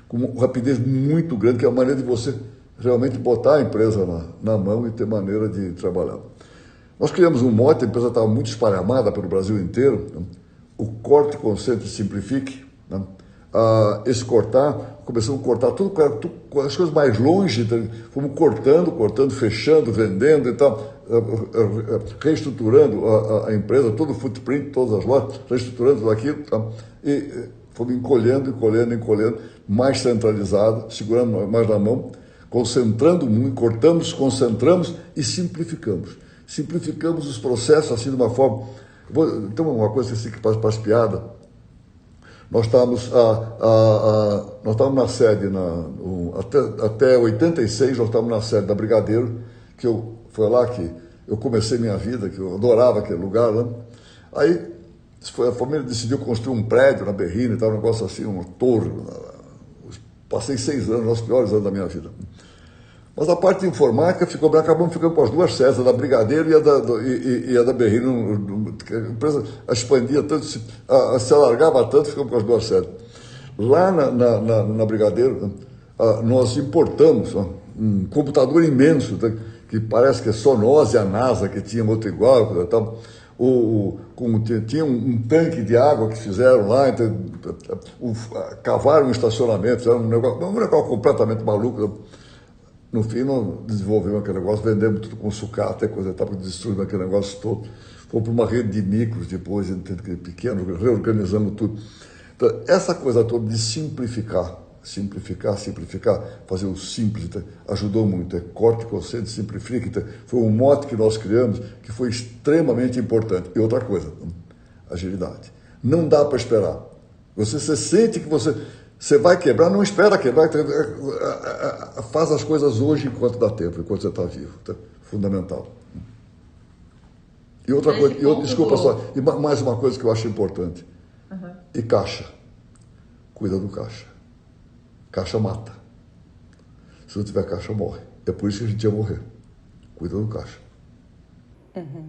Com uma rapidez muito grande, que é a maneira de você realmente botar a empresa na mão e ter maneira de trabalhar. Nós criamos um mote, a empresa estava muito esparramada pelo Brasil inteiro, né? O corte, concentre e simplifique. Né? Esse cortar, começamos a cortar tudo com as coisas mais longe, então, fomos cortando, fechando, vendendo e tal, reestruturando a empresa, todo o footprint, todas as lojas, reestruturando tudo aquilo, tá? E fomos encolhendo, mais centralizado, segurando mais na mão, concentrando muito, cortamos, concentramos e simplificamos. Simplificamos os processos assim de uma forma... Então, uma coisa assim que faz piada. Nós estávamos na sede, até 86, nós estávamos na sede da Brigadeiro, foi lá que eu comecei minha vida, que eu adorava aquele lugar, né? Aí a família decidiu construir um prédio na Berrina, um negócio assim, uma torre. Passei 6 anos, os piores anos da minha vida. Mas a parte de informática acabamos ficando com as duas sedes, a da Brigadeiro e a da Berrina. A empresa expandia tanto, se alargava tanto, ficamos com as duas sedes. Lá na Brigadeiro, nós importamos um computador imenso, que parece que é só nós e a NASA que tinha outro igual. Tinha um tanque de água que fizeram lá, então, cavaram um estacionamento, fizeram um negócio completamente maluco. No fim, nós desenvolvemos aquele negócio, vendemos tudo com sucata, coisa e tal, destruímos aquele negócio todo. Fomos para uma rede de micros depois, pequeno, reorganizamos tudo. Então, essa coisa toda de simplificar, fazer o simples, então, ajudou muito. Corte, conceito, simplifica. Então, foi um mote que nós criamos que foi extremamente importante. E outra coisa, agilidade. Não dá para esperar. Você sente que você vai quebrar, não espera quebrar, faz as coisas hoje enquanto dá tempo, enquanto você está vivo. Tá? Fundamental. E outra coisa, desculpa só, e mais uma coisa que eu acho importante. Uhum. E caixa. Cuida do caixa. Caixa mata. Se não tiver caixa, morre. É por isso que a gente ia morrer. Cuida do caixa. Uhum.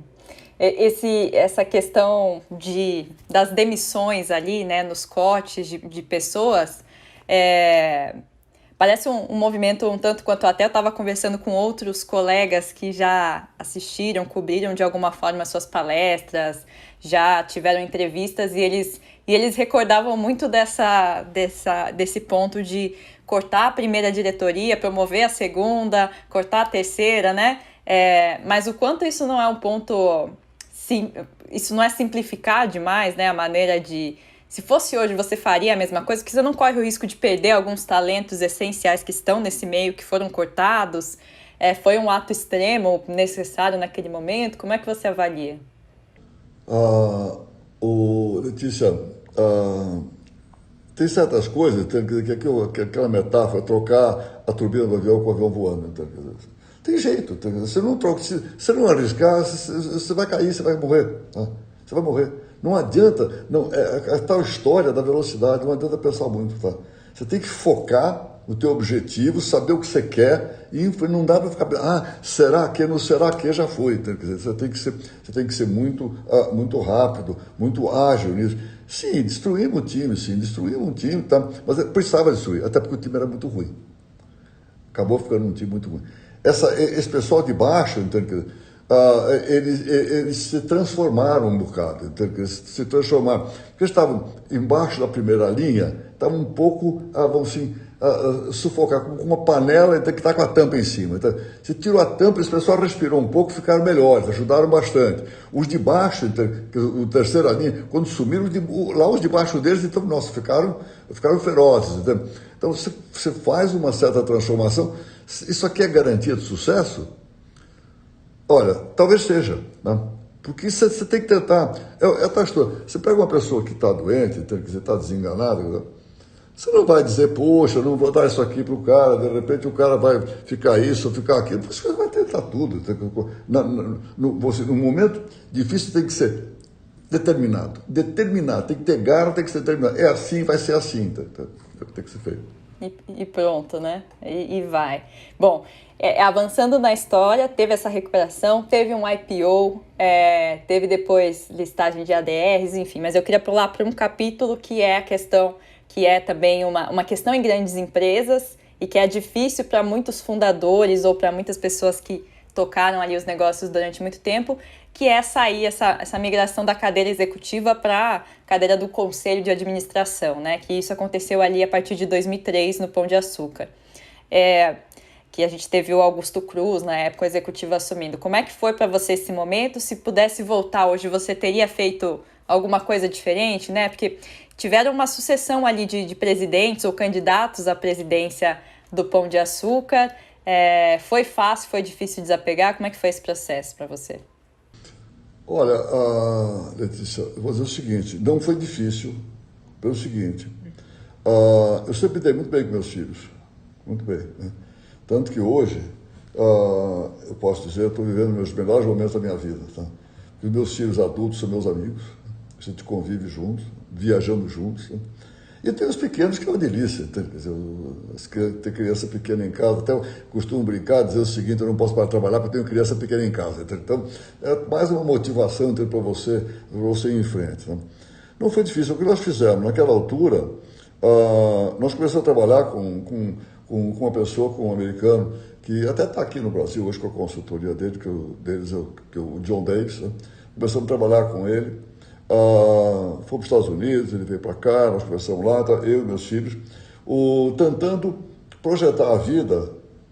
Essa questão das demissões ali, né, nos cortes de pessoas, parece um movimento um tanto quanto até eu estava conversando com outros colegas que já assistiram, cobriram de alguma forma suas palestras, já tiveram entrevistas e eles recordavam muito desse ponto de cortar a primeira diretoria, promover a segunda, cortar a terceira, né? Mas o quanto isso não é um ponto... Isso não é simplificar demais, né? A maneira de... Se fosse hoje, você faria a mesma coisa, porque você não corre o risco de perder alguns talentos essenciais que estão nesse meio, que foram cortados. Foi um ato extremo, necessário naquele momento. Como é que você avalia? Letícia, tem certas coisas, aquela metáfora, trocar a turbina do avião com o avião voando. Então, tem jeito, você não troca, se você não arriscar, você vai cair, você vai morrer. Né? Você vai morrer. Não adianta, a tal história da velocidade, não adianta pensar muito. Tá? Você tem que focar no teu objetivo, saber o que você quer, e não dá para ficar, será que, não será que, já foi. Então, quer dizer, você tem que ser muito rápido, muito ágil nisso. Sim, destruímos o time, tá? Mas precisava destruir, até porque o time era muito ruim. Acabou ficando um time muito ruim. Esse pessoal de baixo, então, eles se transformaram um bocado, então, se transformaram. Porque eles estavam embaixo da primeira linha, estavam um pouco, vamos assim, sufocar, com uma panela que está com a tampa em cima. Então, se tirou a tampa, esse pessoal respirou um pouco, ficaram melhores, ajudaram bastante. Os de baixo, então, o terceira linha, quando sumiram, lá os de baixo deles, então, nossa, ficaram ferozes. Então, você faz uma certa transformação. Isso aqui é garantia de sucesso? Olha, talvez seja, né? Porque você tem que tentar. Você pega uma pessoa que está doente, que está desenganada, você não vai dizer, poxa, não vou dar isso aqui para o cara, de repente o cara vai ficar isso, ficar aquilo. Você vai tentar tudo. No momento difícil tem que ser determinado, tem que ter garra, tem que ser determinado. É assim, vai ser assim, tem que ser feito. E pronto, né? E vai. Bom, avançando na história, teve essa recuperação, teve um IPO, teve depois listagem de ADRs, enfim, mas eu queria pular para um capítulo que é a questão, que é também uma questão em grandes empresas e que é difícil para muitos fundadores ou para muitas pessoas que tocaram ali os negócios durante muito tempo, que é sair essa migração da cadeira executiva para a cadeira do conselho de administração, né? Que isso aconteceu ali a partir de 2003 no Pão de Açúcar. Que a gente teve o Augusto Cruz, na época, o executivo assumindo. Como é que foi para você esse momento? Se pudesse voltar hoje, você teria feito alguma coisa diferente, né? Porque tiveram uma sucessão ali de presidentes ou candidatos à presidência do Pão de Açúcar. Foi fácil, foi difícil desapegar? Como é que foi esse processo para você? Olha, Letícia, eu vou dizer o seguinte, não foi difícil, pelo seguinte, eu sempre dei muito bem com meus filhos, muito bem, né? Tanto que hoje, eu posso dizer, eu estou vivendo meus melhores momentos da minha vida, tá? Os meus filhos adultos são meus amigos, a gente convive juntos, viajando juntos, né? E tem os pequenos que é uma delícia, quer dizer, ter criança pequena em casa, até eu costumo brincar, dizer o seguinte, eu não posso parar de trabalhar porque eu tenho criança pequena em casa, então é mais uma motivação para você ir em frente, né? Não foi difícil, o que nós fizemos naquela altura, nós começamos a trabalhar com uma pessoa, com um americano, que até está aqui no Brasil hoje com a consultoria dele, que é o John Davis, né? Começamos a trabalhar com ele. Fomos para os Estados Unidos, ele veio para cá, nós conversamos lá, eu e meus filhos, tentando projetar a vida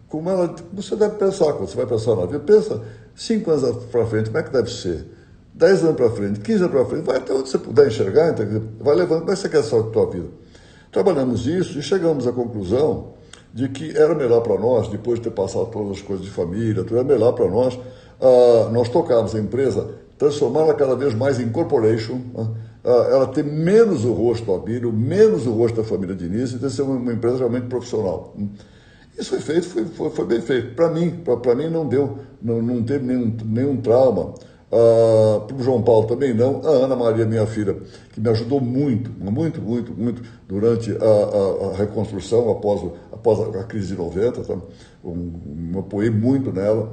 como você deve pensar, quando você vai pensar na vida, pensa 5 anos para frente, como é que deve ser? 10 anos para frente, 15 anos para frente, vai até onde você puder enxergar, entendeu? Vai levando, como é que você quer a tua vida? Trabalhamos isso e chegamos à conclusão de que era melhor para nós, depois de ter passado todas as coisas de família, tudo era melhor para nós, nós tocarmos a empresa, transformá-la cada vez mais em corporation, né? Ela ter menos o rosto do Abílio, menos o rosto da família Diniz, e ter ser uma empresa realmente profissional. Isso foi feito, foi bem feito. Para mim não teve nenhum trauma. Para o João Paulo também não. A Ana Maria, minha filha, que me ajudou muito durante a reconstrução após a crise de 90, tá? Me apoiei muito nela.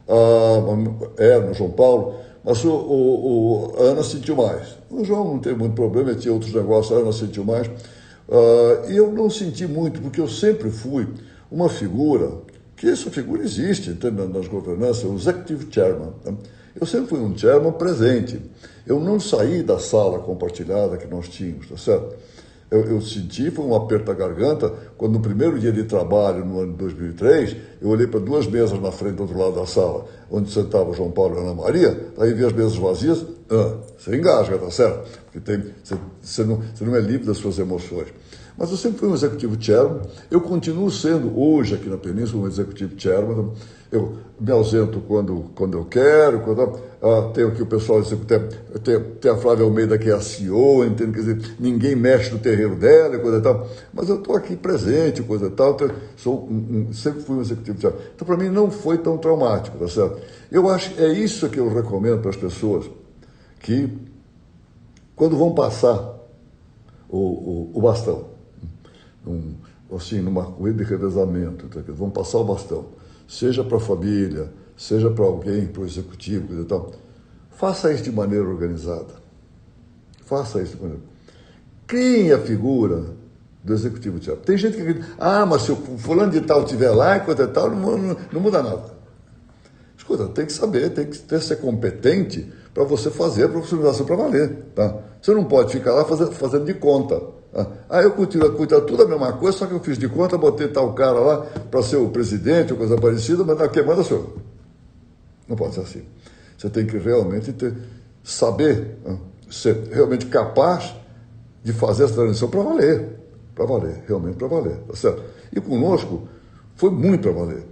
No João Paulo, mas a Ana sentiu mais. O João não teve muito problema, tinha outros negócios, a Ana sentiu mais. E eu não senti muito, porque eu sempre fui uma figura, que essa figura existe nas governanças, o Executive Chairman. Tá? Eu sempre fui um chairman presente. Eu não saí da sala compartilhada que nós tínhamos, tá certo? Eu senti, foi um aperto da garganta, quando no primeiro dia de trabalho, no ano de 2003, eu olhei para 2 mesas na frente do outro lado da sala, onde sentava o João Paulo e a Ana Maria, aí vi as mesas vazias, você engasga, tá certo? Porque você não é livre das suas emoções. Mas eu sempre fui um executivo chairman, eu continuo sendo hoje aqui na Península um executivo chairman, eu me ausento quando eu quero, tenho aqui o pessoal, tem a Flávia Almeida que é a CEO, entende? Quer dizer, ninguém mexe no terreiro dela, coisa e tal, mas eu estou aqui presente, coisa e tal, sempre fui um executivo chairman. Então, para mim, não foi tão traumático, tá certo? Eu acho que é isso que eu recomendo para as pessoas, que quando vão passar o bastão, numa corrida de revezamento, vão passar o bastão, seja para a família, seja para alguém, para o executivo, e tal, faça isso de maneira organizada. Faça isso de maneira. Criem a figura do executivo. Tem gente que acredita, mas se o fulano de tal estiver lá, e coisa e tal, não muda nada. Escuta, tem que saber, tem que ser competente para você fazer a profissionalização para valer. Tá? Você não pode ficar lá fazendo de conta. Eu continuo tudo a mesma coisa, só que eu fiz de conta, botei tal cara lá para ser o presidente ou coisa parecida, mas quem manda sou eu. Não pode ser assim. Você tem que realmente saber, ser realmente capaz de fazer essa transição para valer, realmente para valer, tá certo? E conosco foi muito para valer.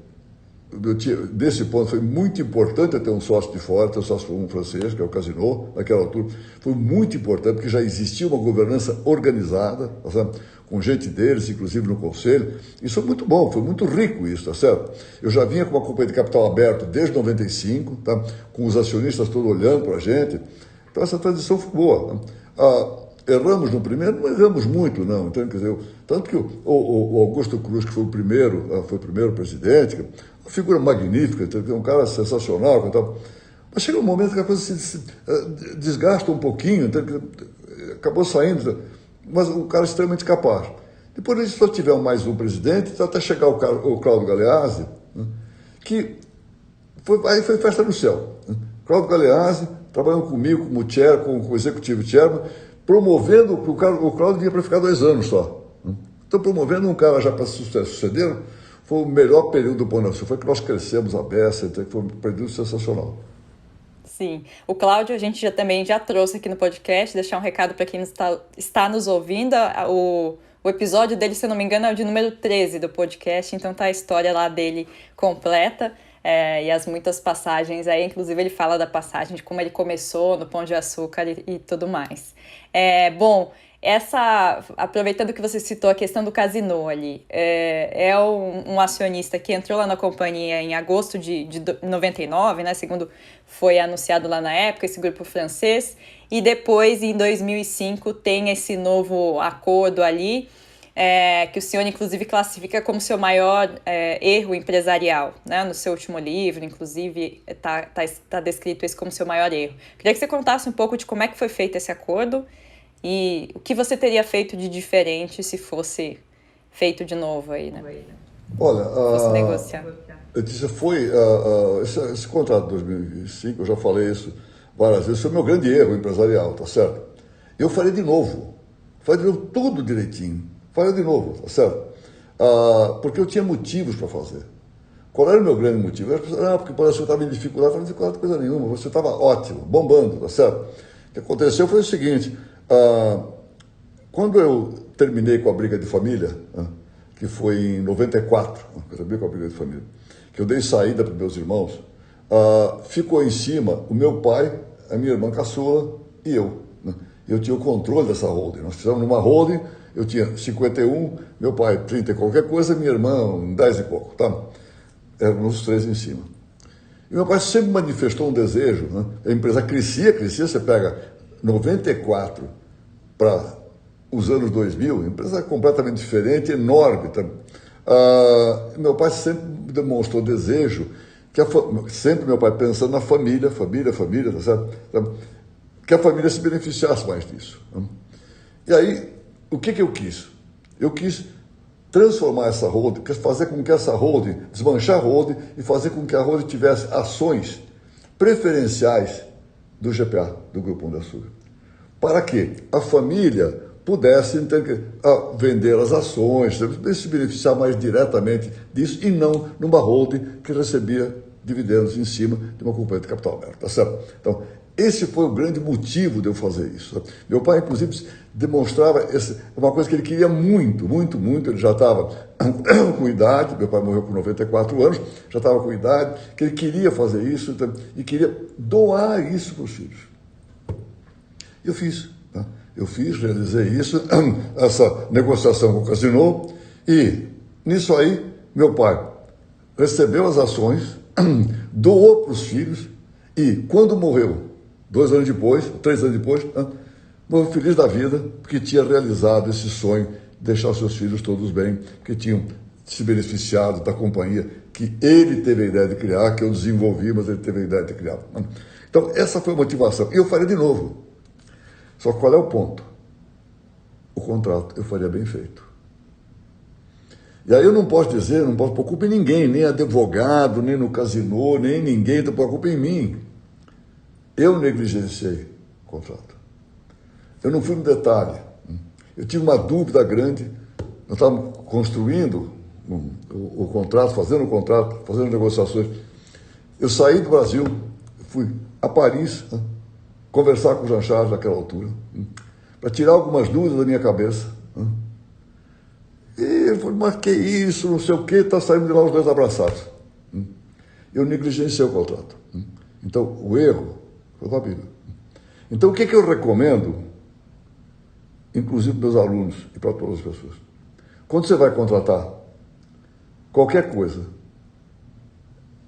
Desse ponto foi muito importante ter um sócio de fora, ter um sócio francês, que é o Casino, naquela altura. Foi muito importante, porque já existia uma governança organizada, tá certo? Com gente deles, inclusive no conselho. Isso foi muito bom, foi muito rico isso, tá certo? Eu já vinha com uma companhia de capital aberto desde 95, tá? Com os acionistas todos olhando para a gente. Então essa transição foi boa. Erramos no primeiro, não erramos muito, não. Então, quer dizer, tanto que o Augusto Cruz, que foi o primeiro presidente, uma figura magnífica, um cara sensacional, mas chega um momento que a coisa se desgasta um pouquinho, então, acabou saindo, mas um cara extremamente capaz. Depois disso, só tivemos mais um presidente, até chegar o Cláudio Galeazzi, né, que aí foi festa no céu. Né? Cláudio Galeazzi, trabalhando comigo como com o executivo chairman, promovendo, o Cláudio vinha para ficar 2 anos só. Né? Então, promovendo um cara já para suceder, foi o melhor período do Pão de Açúcar. Foi que nós crescemos a beça, foi um período sensacional. Sim. O Cláudio, a gente também já trouxe aqui no podcast, deixar um recado para quem está nos ouvindo. O episódio dele, se eu não me engano, é o de número 13 do podcast, então tá a história lá dele completa. E as muitas passagens aí, inclusive ele fala da passagem de como ele começou no Pão de Açúcar e tudo mais. Bom, aproveitando que você citou a questão do Casino ali, um acionista que entrou lá na companhia em agosto de 99, né, segundo foi anunciado lá na época, esse grupo francês, e depois em 2005 tem esse novo acordo ali, que o senhor, inclusive, classifica como seu maior erro empresarial, né? No seu último livro, inclusive, tá descrito isso como seu maior erro. Queria que você contasse um pouco de como é que foi feito esse acordo e o que você teria feito de diferente se fosse feito de novo aí, né? Olha, fosse negociar. Esse contrato de 2005, eu já falei isso várias vezes, foi o meu grande erro empresarial, tá certo? Eu faria de novo tudo direitinho. Faria de novo, tá certo? Porque eu tinha motivos para fazer. Qual era o meu grande motivo? Porque você estava em dificuldade. Eu falei, dificuldade coisa nenhuma, você estava ótimo, bombando, tá certo? O que aconteceu foi o seguinte, quando eu terminei com a briga de família, que foi em 94, eu terminei com a briga de família, que eu dei saída para meus irmãos, ficou em cima o meu pai, a minha irmã caçula e eu. Né? Eu tinha o controle dessa holding. Nós fizemos numa holding. Eu tinha 51, meu pai 30 e qualquer coisa, minha irmã 10 e pouco, tá? Éramos os três em cima. E meu pai sempre manifestou um desejo, né? A empresa crescia, você pega 94 para os anos 2000, empresa completamente diferente, enorme. Tá? Meu pai sempre demonstrou desejo, sempre meu pai pensando na família, tá certo? Que a família se beneficiasse mais disso. Né? E aí, o que eu quis? Eu quis transformar essa holding, fazer com que essa holding, desmanchar a holding e fazer com que a holding tivesse ações preferenciais do GPA, do Grupo Pão de Açúcar. Para que a família pudesse vender as ações, se beneficiar mais diretamente disso e não numa holding que recebia dividendos em cima de uma companhia de capital aberto, tá certo? Então, esse foi o grande motivo de eu fazer isso. Sabe? Meu pai, inclusive, demonstrava uma coisa que ele queria muito, ele já estava com idade, meu pai morreu com 94 anos, já estava com idade, que ele queria fazer isso e queria doar isso para os filhos. Eu fiz. Tá? Realizei isso, essa negociação com o Casino, e nisso aí, meu pai recebeu as ações, doou para os filhos, e quando morreu, 2 anos depois, 3 anos depois, morreu feliz da vida, porque tinha realizado esse sonho de deixar seus filhos todos bem, que tinham se beneficiado da companhia que ele teve a ideia de criar, que eu desenvolvi, mas ele teve a ideia de criar. Então, essa foi a motivação. E eu faria de novo. Só que qual é o ponto? O contrato eu faria bem feito. E aí eu não posso pôr culpa em ninguém, nem advogado, nem no Casino, nem ninguém, então pôr culpa em mim. Eu negligenciei o contrato. Eu não fui no detalhe. Eu tive uma dúvida grande. Nós estávamos construindo o contrato, fazendo negociações. Eu saí do Brasil, fui a Paris, conversar com o Jean Charles naquela altura, para tirar algumas dúvidas da minha cabeça. E ele falou, mas que isso, não sei o quê, está saindo de lá os dois abraçados. Eu negligenciei o contrato. Então, o erro foi da vida. Então, o que eu recomendo, inclusive para meus alunos e para todas as pessoas? Quando você vai contratar qualquer coisa,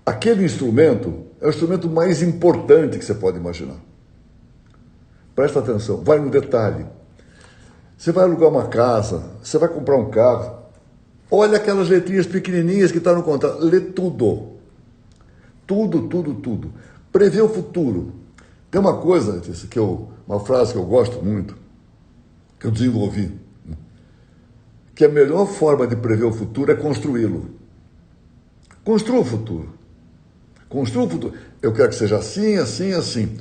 aquele instrumento é o instrumento mais importante que você pode imaginar. Presta atenção, vai no detalhe. Você vai alugar uma casa, você vai comprar um carro, olha aquelas letrinhas pequenininhas que estão no contrato, lê tudo. Tudo. Prevê o futuro. Tem uma coisa, uma frase que eu gosto muito, que eu desenvolvi, que a melhor forma de prever o futuro é construí-lo. Construa o futuro. Eu quero que seja assim, assim, assim.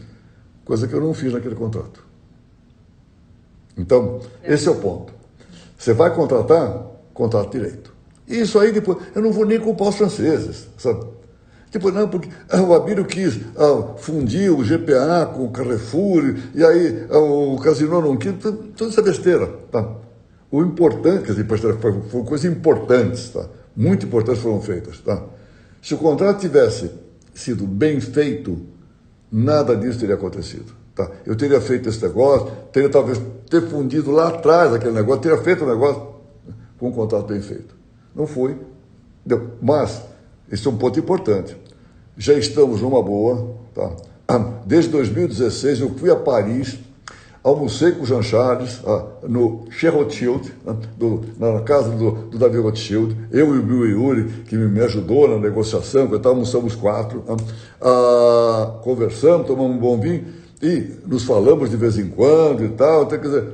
Coisa que eu não fiz naquele contrato. Então, esse é o ponto. Você vai contratar, contrato direito. Isso aí depois, eu não vou nem culpar os franceses, sabe? Tipo, não, porque o Abílio quis fundir o GPA com o Carrefour, e aí o Casino não quis, tudo isso é besteira, tá? O importante, quer dizer, foram coisas importantes, tá? Muito importantes foram feitas. Tá? Se o contrato tivesse sido bem feito, nada disso teria acontecido. Tá? Eu teria feito esse negócio, teria talvez ter fundido lá atrás aquele negócio, teria feito o negócio com um contrato bem feito. Não foi. Mas, esse é um ponto importante. Já estamos numa boa. Tá? Desde 2016 eu fui a Paris, almocei com o Jean Charles no Chez Rothschild, na casa do Davi Rothschild, eu e o Bill Yuri, que me ajudou na negociação, almoçamos 4, conversamos, tomamos um bom vinho e nos falamos de vez em quando e tal, quer dizer,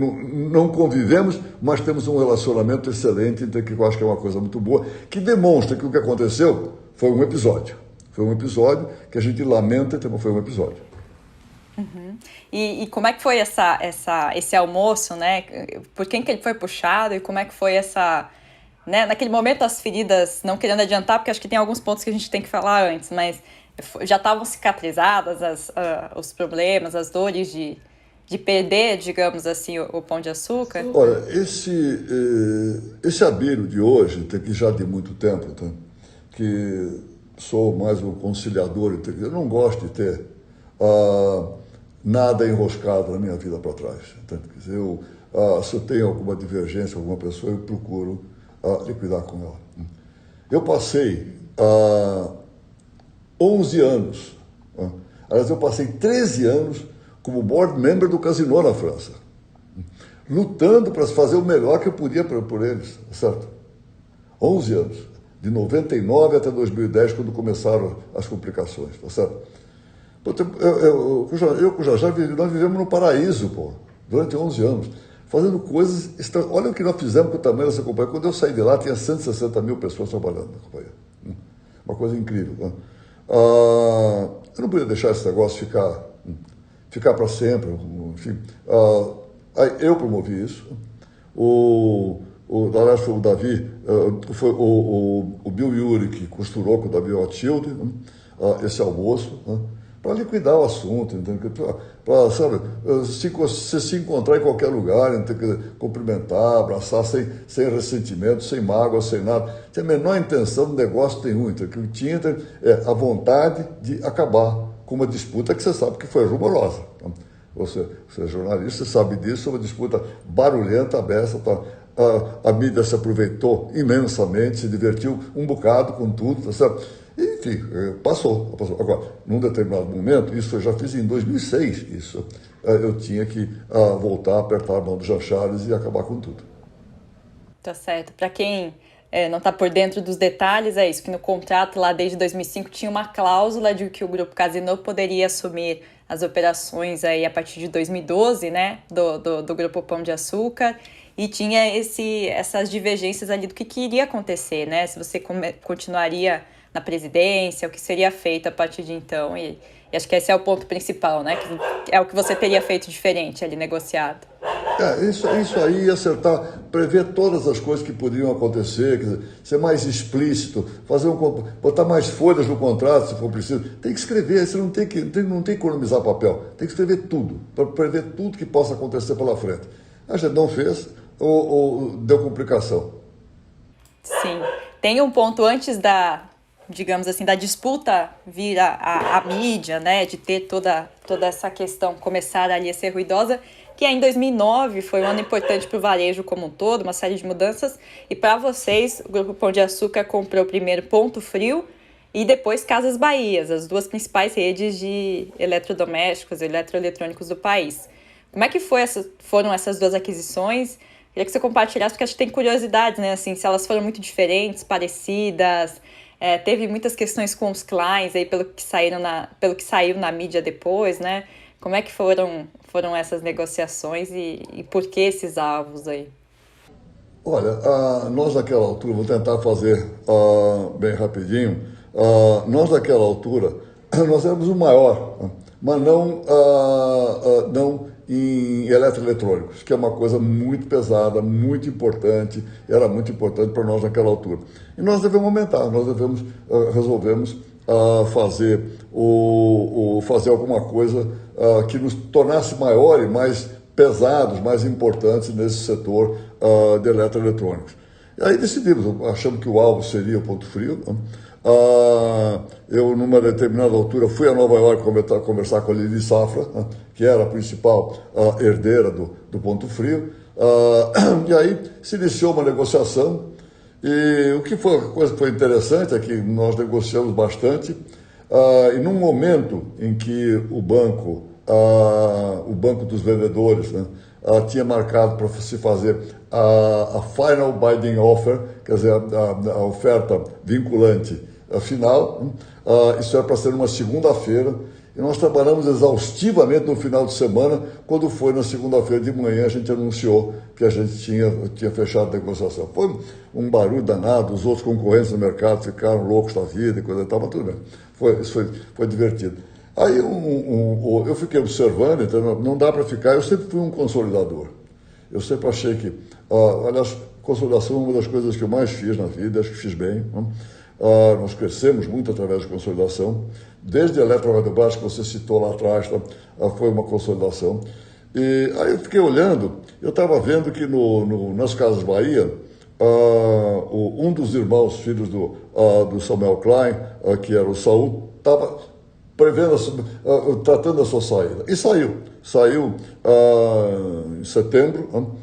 não convivemos, mas temos um relacionamento excelente, então, que eu acho que é uma coisa muito boa, que demonstra que o que aconteceu foi um episódio. Foi um episódio que a gente lamenta, mas foi um episódio. Uhum. E como é que foi esse almoço, né? Por quem que ele foi puxado e como é que foi essa... Né? Naquele momento as feridas, não querendo adiantar, porque acho que tem alguns pontos que a gente tem que falar antes, mas já estavam cicatrizadas os problemas, as dores de perder, digamos assim, o Pão de Açúcar? Olha, esse Abílio de hoje, que já de muito tempo, tá? Que sou mais um conciliador, eu não gosto de ter nada enroscado na minha vida para trás. Então, quer dizer, se eu tenho alguma divergência com alguma pessoa, eu procuro liquidar com ela. Eu passei 11 anos, aliás, eu passei 13 anos como board member do Casino na França, lutando para fazer o melhor que eu podia por eles, certo? 11 anos, de 99 até 2010, quando começaram as complicações, tá certo? Eu com o Jajá, nós vivemos no paraíso, pô, durante 11 anos, fazendo coisas estranhas. Olha o que nós fizemos com o tamanho dessa companhia. Quando eu saí de lá, tinha 160 mil pessoas trabalhando na companhia. Uma coisa incrível. Né? Eu não podia deixar esse negócio ficar para sempre. Enfim, eu promovi isso. Aliás, foi o Davi, foi o Bill Yuri que costurou com o Davi Rothschild esse almoço, né? Para liquidar o assunto, para, sabe, você se encontrar em qualquer lugar, cumprimentar, abraçar sem ressentimento, sem mágoa, sem nada. Tem a menor intenção do negócio nenhum. Então, o que tinha a vontade de acabar com uma disputa que você sabe que foi rumorosa. Você é jornalista, você sabe disso, uma disputa barulhenta, aberta. A mídia se aproveitou imensamente, se divertiu um bocado com tudo, tá certo? Enfim, passou. Agora, num determinado momento, isso eu já fiz em 2006, isso, eu tinha que voltar a apertar a mão do Jean Charles e acabar com tudo. Tá certo. Para quem não está por dentro dos detalhes, é isso, que no contrato lá desde 2005 tinha uma cláusula de que o Grupo Casino poderia assumir as operações aí a partir de 2012, né, do Grupo Pão de Açúcar, e tinha essas divergências ali do que iria acontecer, né, se você continuaria na presidência, o que seria feito a partir de então, e acho que esse é o ponto principal, né, que é o que você teria feito diferente ali, negociado. Isso aí, acertar, prever todas as coisas que poderiam acontecer, quer dizer, ser mais explícito, botar mais folhas no contrato, se for preciso. Tem que escrever, você não tem que economizar papel, tem que escrever tudo, para prever tudo que possa acontecer pela frente. A gente não fez, ou deu complicação. Sim. Tem um ponto antes digamos assim, da disputa vir a mídia, né, de ter toda essa questão começar ali a ser ruidosa, que em 2009 foi um ano importante para o varejo como um todo, uma série de mudanças, e para vocês, o Grupo Pão de Açúcar comprou primeiro Ponto Frio e depois Casas Bahia, as duas principais redes de eletrodomésticos e eletroeletrônicos do país. Como é que foram essas duas aquisições? Queria que você compartilhasse, porque acho que tem curiosidades, né, assim, se elas foram muito diferentes, parecidas. Teve muitas questões com os clients aí, pelo que saiu na mídia depois, né? Como é que foram essas negociações e por que esses alvos aí? Olha, nós naquela altura, vou tentar fazer bem rapidinho, nós naquela altura, nós éramos o maior, mas não em eletroeletrônicos, que é uma coisa muito pesada, muito importante, era muito importante para nós naquela altura. E nós devemos aumentar, resolvemos fazer alguma coisa que nos tornasse maior e mais pesados, mais importantes nesse setor de eletroeletrônicos. E aí decidimos, achamos que o alvo seria o Ponto Frio. Eu, numa determinada altura, fui a Nova York conversar com a Lili Safra, que era a principal herdeira do Ponto Frio. E aí se iniciou uma negociação. E a coisa que foi interessante é que nós negociamos bastante. E num momento em que o banco dos vendedores, né, tinha marcado para se fazer a final binding offer, quer dizer, a oferta vinculante final. Isso era para ser uma segunda-feira, e nós trabalhamos exaustivamente no final de semana. Quando foi na segunda-feira de manhã, a gente anunciou que a gente tinha fechado a negociação. Foi um barulho danado, os outros concorrentes no mercado ficaram loucos da vida e coisa e tal, mas tudo bem. Isso foi divertido. Aí eu fiquei observando, então não dá para ficar. Eu sempre fui um consolidador. Eu sempre achei que, aliás, consolidação é uma das coisas que eu mais fiz na vida, acho que fiz bem. Né? Nós crescemos muito através de consolidação. Desde a Eletroeletrobras, que você citou lá atrás, foi uma consolidação. E aí eu fiquei olhando, eu estava vendo que nas Casas Bahia, um dos irmãos, filhos do Samuel Klein, que era o Saul, estava tratando da sua saída. E saiu. Saiu em setembro,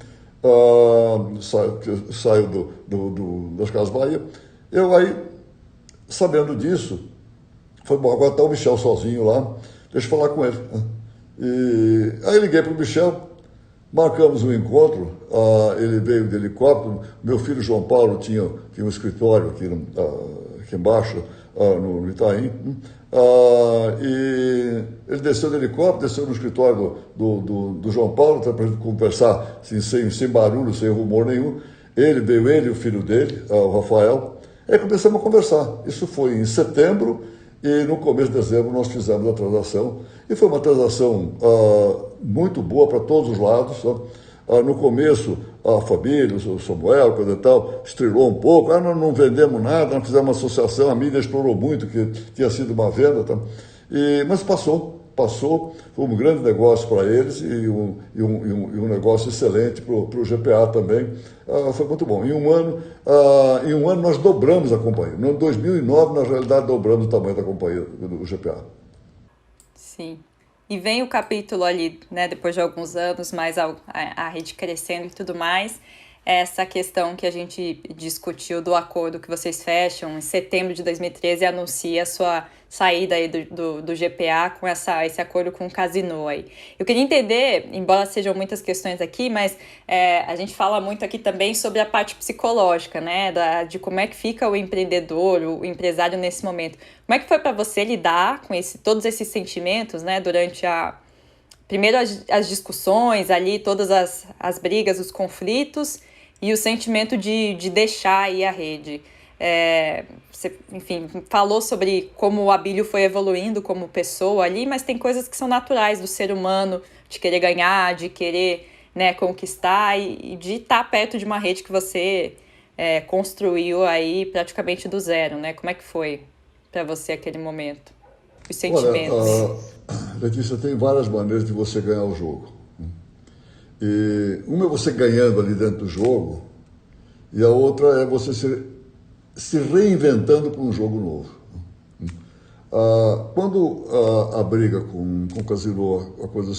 saiu das Casas Bahia. Eu aí, sabendo disso, foi bom, agora está o Michel sozinho lá, deixa eu falar com ele. E aí liguei para o Michel, marcamos um encontro, ele veio de helicóptero, meu filho João Paulo tinha um escritório aqui embaixo, no Itaim, e ele desceu do helicóptero, desceu no escritório do João Paulo, para a gente conversar assim, sem barulho, sem rumor nenhum. Ele e o filho dele, o Rafael, aí começamos a conversar. Isso foi em setembro, e no começo de dezembro nós fizemos a transação, e foi uma transação muito boa para todos os lados. No começo, a família, o Samuel, coisa e tal, estrelou um pouco. Nós não vendemos nada, nós fizemos uma associação, a mídia explorou muito que tinha sido uma venda. Tá? Mas passou, foi um grande negócio para eles e um negócio excelente para o GPA também. Foi muito bom. Em um ano nós dobramos a companhia. No ano 2009, na realidade, dobramos o tamanho da companhia do GPA. Sim. E vem o capítulo ali, né, depois de alguns anos, mais a rede crescendo e tudo mais, essa questão que a gente discutiu do acordo que vocês fecham em setembro de 2013 e anuncia a sua saída aí do GPA com esse acordo com o Casino aí. Eu queria entender, embora sejam muitas questões aqui, mas a gente fala muito aqui também sobre a parte psicológica, né, de como é que fica o empreendedor, o empresário nesse momento. Como é que foi para você lidar com todos esses sentimentos, né, durante primeiro as discussões ali, todas as brigas, os conflitos e o sentimento de deixar aí a rede? Você, enfim, falou sobre como o Abílio foi evoluindo como pessoa ali, mas tem coisas que são naturais do ser humano, de querer ganhar, de querer, né, conquistar e de estar perto de uma rede que você construiu aí praticamente do zero, né? Como é que foi para você aquele momento? Os sentimentos. Olha, Letícia, tem várias maneiras de você ganhar o jogo. E uma é você ganhando ali dentro do jogo, e a outra é você se reinventando para um jogo novo. Quando a briga com o Casino, a coisa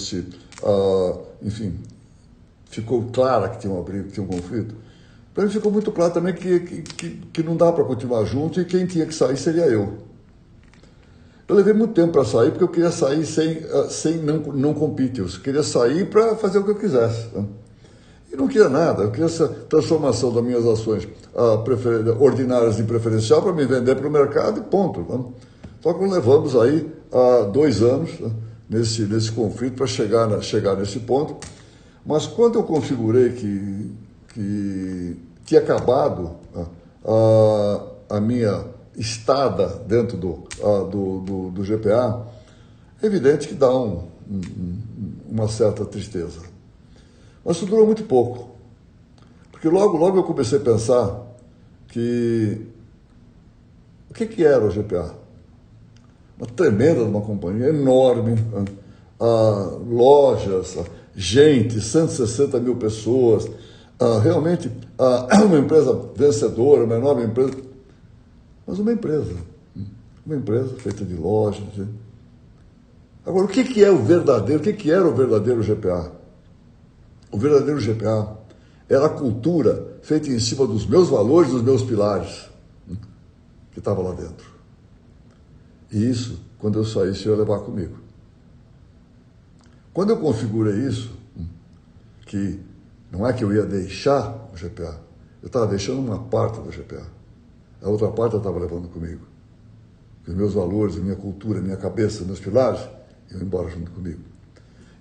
enfim, ficou clara que tinha uma briga, que tinha um conflito, para mim ficou muito claro também que não dá para continuar junto e quem tinha que sair seria eu. Eu levei muito tempo para sair, porque eu queria sair sem não compete. Eu queria sair para fazer o que eu quisesse. Né? E não queria nada, eu queria essa transformação das minhas ações ordinárias em preferencial para me vender para o mercado e ponto. Né? Só que levamos aí 2 anos, né, nesse conflito para chegar nesse ponto. Mas quando eu configurei que tinha acabado a minha estada dentro do GPA, é evidente que dá uma certa tristeza. Mas isso durou muito pouco. Porque logo eu comecei a pensar o que era o GPA? Uma tremenda uma companhia, enorme, lojas, gente, 160 mil pessoas, realmente uma empresa vencedora, uma enorme empresa, mas uma empresa feita de lojas. Agora, o que é o verdadeiro, o que era o verdadeiro GPA? O verdadeiro GPA era a cultura feita em cima dos meus valores, dos meus pilares, que estava lá dentro. E isso, quando eu saísse, eu ia levar comigo. Quando eu configurei isso, que não é que eu ia deixar o GPA, eu estava deixando uma parte do GPA. A outra parte eu estava levando comigo. Os meus valores, a minha cultura, a minha cabeça, meus pilares, iam embora junto comigo.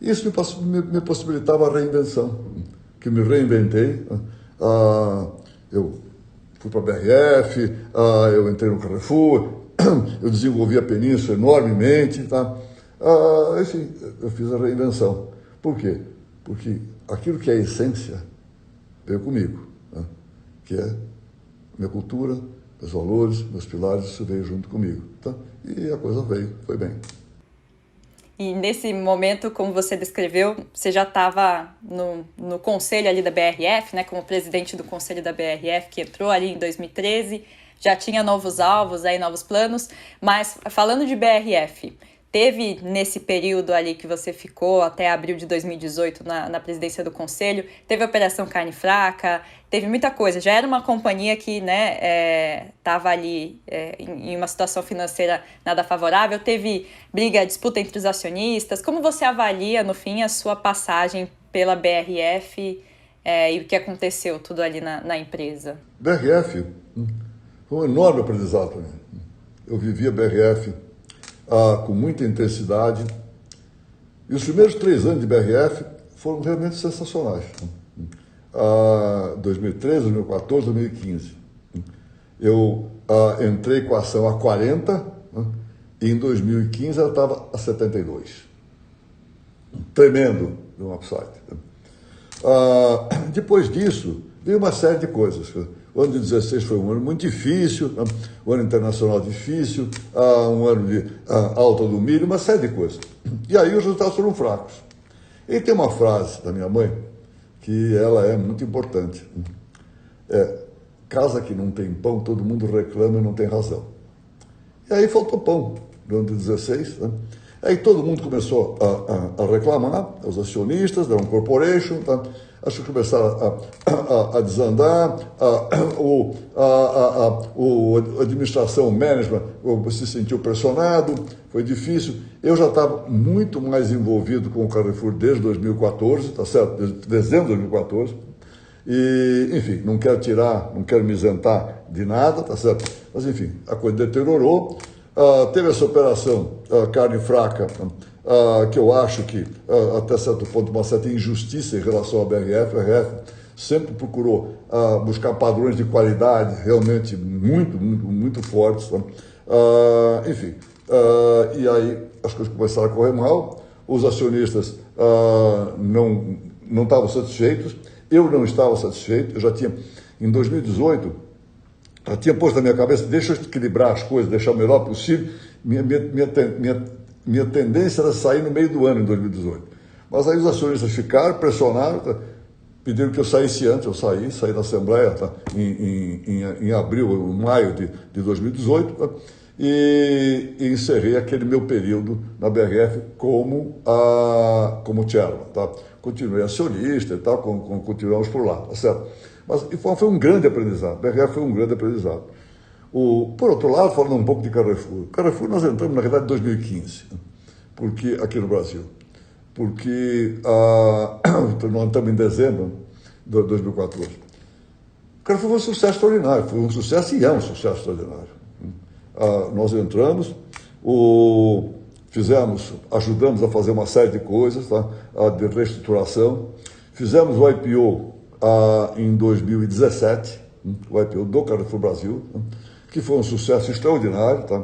Isso me possibilitava a reinvenção, que me reinventei. Eu fui para a BRF, eu entrei no Carrefour, eu desenvolvi a Península enormemente, tá? Enfim, eu fiz a reinvenção. Por quê? Porque aquilo que é a essência veio comigo, né? Que é minha cultura, meus valores, meus pilares, isso veio junto comigo, tá? E a coisa veio, foi bem. E nesse momento, como você descreveu, você já estava no conselho ali da BRF, né, como presidente do conselho da BRF, que entrou ali em 2013, já tinha novos alvos, aí, novos planos, mas falando de BRF, teve nesse período ali que você ficou até abril de 2018 na presidência do conselho, teve a Operação Carne Fraca, teve muita coisa. Já era uma companhia que, né, estava ali em uma situação financeira nada favorável, teve briga, disputa entre os acionistas. Como você avalia, no fim, a sua passagem pela BRF e o que aconteceu tudo ali na empresa? BRF foi um enorme aprendizado para mim. Eu vivi a BRF com muita intensidade. E os primeiros 3 anos de BRF foram realmente sensacionais. 2013, 2014, 2015. Eu entrei com a ação a 40, e em 2015 ela estava a 72. Tremendo no upside. Depois disso, veio uma série de coisas. O ano de 2016 foi um ano muito difícil, um ano internacional difícil, um ano de alta do milho, uma série de coisas. E aí os resultados foram fracos. E tem uma frase da minha mãe, que ela é muito importante. Casa que não tem pão, todo mundo reclama e não tem razão. E aí faltou pão no ano de 2016, né? Aí todo mundo começou a reclamar, os acionistas, da One Corporation, tá? Acho que começaram a desandar, a administração, o management se sentiu pressionado, foi difícil. Eu já estava muito mais envolvido com o Carrefour desde 2014, tá certo? Desde dezembro de 2014. E, enfim, não quero me isentar de nada, tá certo? Mas, enfim, a coisa deteriorou. Teve essa operação Carne Fraca, que eu acho que, até certo ponto, uma certa injustiça em relação à BRF. A BRF sempre procurou buscar padrões de qualidade realmente muito fortes. Tá? Enfim, e aí as coisas começaram a correr mal, os acionistas não estavam satisfeitos, eu não estava satisfeito, eu já tinha, em 2018, eu tinha posto na minha cabeça, deixa eu equilibrar as coisas, deixar o melhor possível. Minha tendência era sair no meio do ano, em 2018. Mas aí os acionistas ficaram, pressionaram, tá? Pediram que eu saísse antes, eu saí da Assembleia, tá? em abril, maio de 2018, tá? E encerrei aquele meu período na BRF como chairman, tá? Continuei acionista e tal, continuamos por lá, tá certo? Mas foi um grande aprendizado, a BRF foi um grande aprendizado. Por outro lado, falando um pouco de Carrefour. Carrefour nós entramos, na verdade, em 2015, porque, aqui no Brasil. Porque nós estamos em dezembro de 2014. Carrefour foi um sucesso extraordinário, foi um sucesso e é um sucesso extraordinário. Nós entramos, ajudamos a fazer uma série de coisas, tá? De reestruturação. Fizemos o IPO em 2017, o IPO do Carrefour Brasil, que foi um sucesso extraordinário, tá?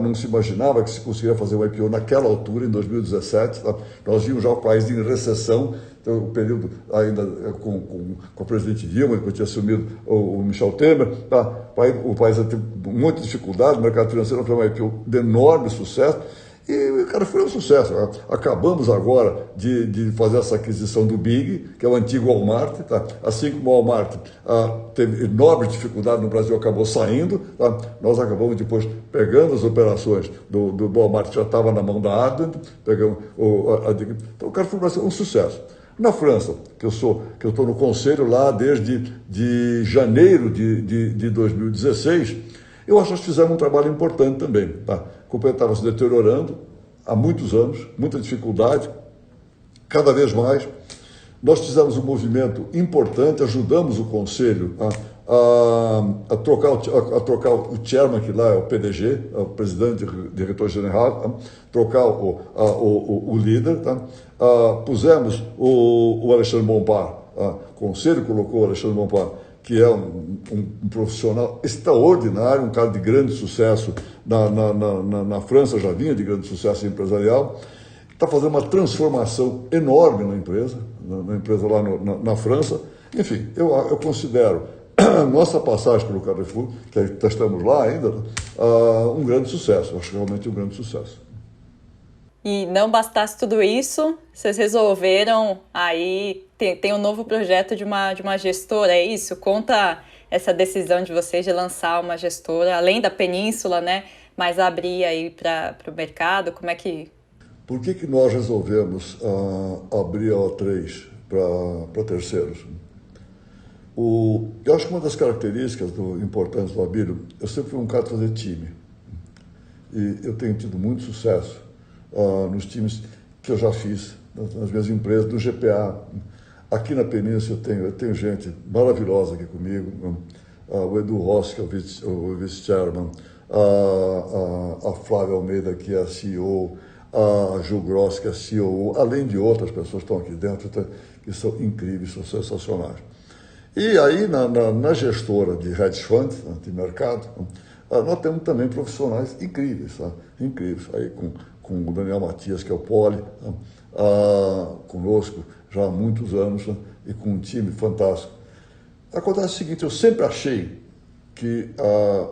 Não se imaginava que se conseguiria fazer um IPO naquela altura, em 2017. Tá? Nós vimos já o país em recessão, então, o período ainda com o presidente Dilma, que tinha assumido o Michel Temer. Tá? O país teve muita dificuldade, o mercado financeiro foi um IPO de enorme sucesso. E o Carrefour é um sucesso. Acabamos agora de fazer essa aquisição do Big, que é o antigo Walmart. Tá? Assim como o Walmart teve enorme dificuldade no Brasil, acabou saindo. Tá? Nós acabamos depois pegando as operações do Walmart, que já estava na mão da Advent. Pegamos então o Carrefour Brasil é um sucesso. Na França, que eu estou no conselho lá desde de janeiro de 2016, eu acho que nós fizemos um trabalho importante também. Tá? A companhia estava se deteriorando há muitos anos, muita dificuldade, cada vez mais. Nós fizemos um movimento importante, ajudamos o conselho a trocar o chairman, que lá é o PDG, o presidente diretor-geral, trocar o líder. Tá? Pusemos o Alexandre Bompard, o conselho colocou o Alexandre Bompard, que é um profissional extraordinário, um cara de grande sucesso na França, já vinha de grande sucesso empresarial, está fazendo uma transformação enorme na empresa lá na França. Enfim, eu considero nossa passagem pelo Carrefour, que estamos lá ainda, um grande sucesso, acho realmente um grande sucesso. E não bastasse tudo isso, vocês resolveram aí, tem um novo projeto de uma gestora, é isso? Conta essa decisão de vocês de lançar uma gestora, além da Península, né? Mas abrir aí para o mercado, como é que... Por que nós resolvemos abrir a O3 para terceiros? Eu acho que uma das características importantes do Abílio, eu sempre fui um cara de fazer time. E eu tenho tido muito sucesso nos times que eu já fiz, nas minhas empresas, do GPA. Aqui na Península eu tenho gente maravilhosa aqui comigo, o Edu Rossi, que é o vice-chairman, a Flávia Almeida, que é a CEO, a Ju Gross, que é a CEO, além de outras pessoas que estão aqui dentro, que são incríveis, são sensacionais. E aí, na gestora de hedge funds, de mercado, nós temos também profissionais incríveis, incríveis. Aí com o Daniel Matias, que é o Poli, conosco já há muitos anos, e com um time fantástico. Acontece o seguinte, eu sempre achei que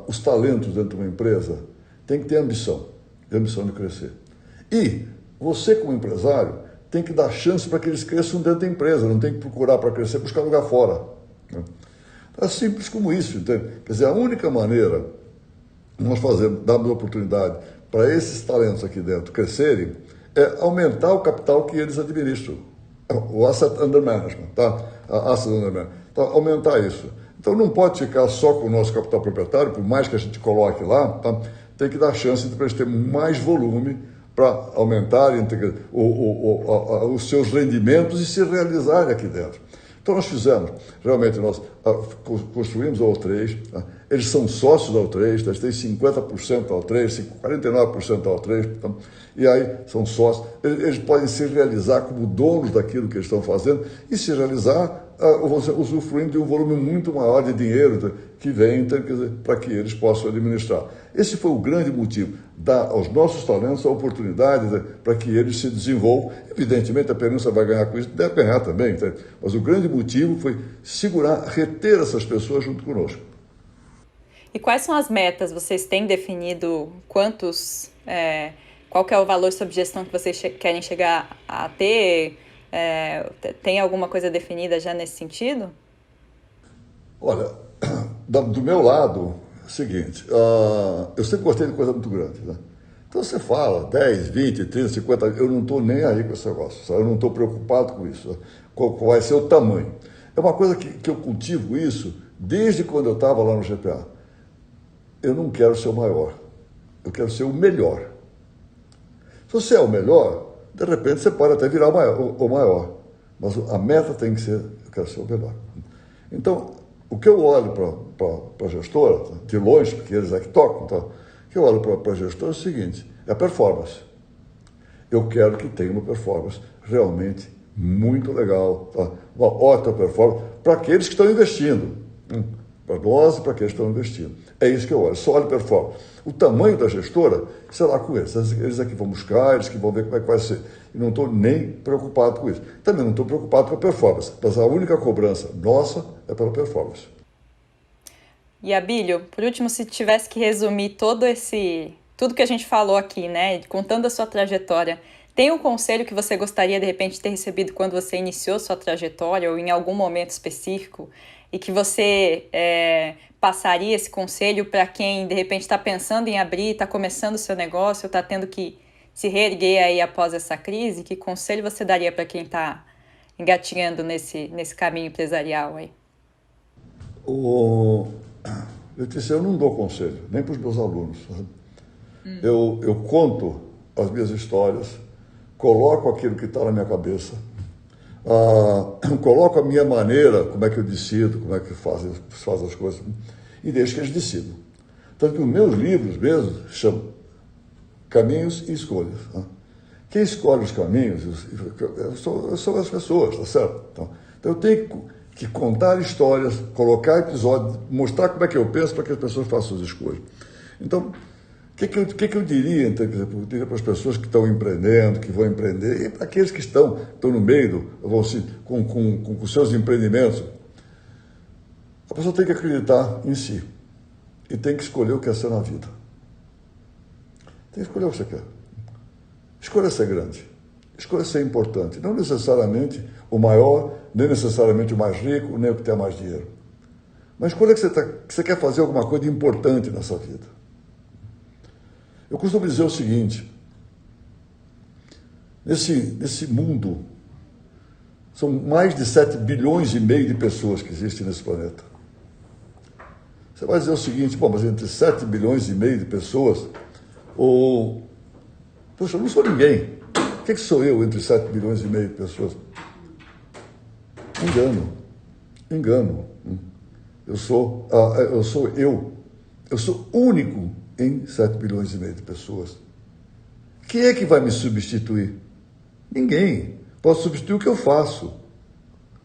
os talentos dentro de uma empresa têm que ter ambição de crescer. E você, como empresário, tem que dar chance para que eles cresçam dentro da empresa, não tem que procurar para crescer, buscar lugar fora. É simples como isso, entende? Quer dizer, a única maneira de nós darmos oportunidade para esses talentos aqui dentro crescerem é aumentar o capital que eles administram, o asset under management, tá? Asset under management. Então, aumentar isso. Então, não pode ficar só com o nosso capital proprietário, por mais que a gente coloque lá, tá? Tem que dar chance para eles terem mais volume para aumentarem os seus rendimentos e se realizarem aqui dentro. Então, nós fizemos, realmente, nós construímos a O3, tá? Eles são sócios da O3, tá? Eles têm 50% da O3, 49% da O3, tá? E aí são sócios, eles podem se realizar como donos daquilo que eles estão fazendo e se realizar usufruindo de um volume muito maior de dinheiro, tá? Que vem, então, para que eles possam administrar. Esse foi o grande motivo, dar aos nossos talentos a oportunidade, né, para que eles se desenvolvam. Evidentemente, a Península vai ganhar com isso, deve ganhar também, tá? Mas o grande motivo foi segurar, reter essas pessoas junto conosco. E quais são as metas? Vocês têm definido qual que é o valor sob gestão que vocês querem chegar a ter? Tem alguma coisa definida já nesse sentido? Olha, do meu lado, é o seguinte, eu sempre gostei de coisa muito grande, né? Então você fala 10, 20, 30, 50, eu não estou nem aí com esse negócio, sabe? Eu não estou preocupado com isso, qual vai ser o tamanho. É uma coisa que eu cultivo isso desde quando eu estava lá no GPA. Eu não quero ser o maior, eu quero ser o melhor. Se você é o melhor, de repente você pode até virar o maior, mas a meta tem que ser, eu quero ser o melhor. Então, o que eu olho para a gestora, de longe, porque eles é que tocam, tá? O que eu olho para a gestora é o seguinte, é a performance. Eu quero que tenha uma performance realmente muito legal, tá? Uma ótima performance para aqueles que estão investindo. Para nós e para aqueles que estão investindo. É isso que eu olho, só olho performance. O tamanho da gestora, sei lá com eles. Eles é que vão buscar, eles que vão ver como é que vai ser. E não estou nem preocupado com isso. Também não estou preocupado com a performance, mas a única cobrança nossa é pela performance. E Abílio, por último, se tivesse que resumir toda tudo que a gente falou aqui, né? Contando a sua trajetória, tem um conselho que você gostaria, de repente, de ter recebido quando você iniciou sua trajetória ou em algum momento específico e que você passaria esse conselho para quem, de repente, está pensando em abrir, está começando o seu negócio, está tendo que se reerguer aí após essa crise? Que conselho você daria para quem está engatinhando nesse caminho empresarial aí? Letícia, eu não dou conselho, nem para os meus alunos. Sabe? Eu conto as minhas histórias, coloco aquilo que está na minha cabeça, coloco a minha maneira, como é que eu decido, como é que faz as coisas, e deixo que eles decidam. Tanto que os meus livros mesmo chamam Caminhos e Escolhas. Né? Quem escolhe os caminhos são as pessoas, tá certo? Então eu tenho que contar histórias, colocar episódios, mostrar como é que eu penso para que as pessoas façam as escolhas. Então, o que eu diria, então, por exemplo, eu diria para as pessoas que estão empreendendo, que vão empreender, e para aqueles que estão no meio, com seus empreendimentos, a pessoa tem que acreditar em si e tem que escolher o que quer ser na vida. Tem que escolher o que você quer. Escolha ser grande, escolha ser importante, não necessariamente o maior, nem necessariamente o mais rico, nem o que tem mais dinheiro. Mas escolha que você quer fazer alguma coisa importante nessa vida. Eu costumo dizer o seguinte, nesse mundo, são mais de 7 bilhões e meio de pessoas que existem nesse planeta. Você vai dizer o seguinte, bom, mas entre 7 bilhões e meio de pessoas, poxa, eu não sou ninguém. O que sou eu entre 7 bilhões e meio de pessoas? Engano. Eu sou único em 7 bilhões e meio de pessoas. Quem é que vai me substituir? Ninguém. Posso substituir o que eu faço,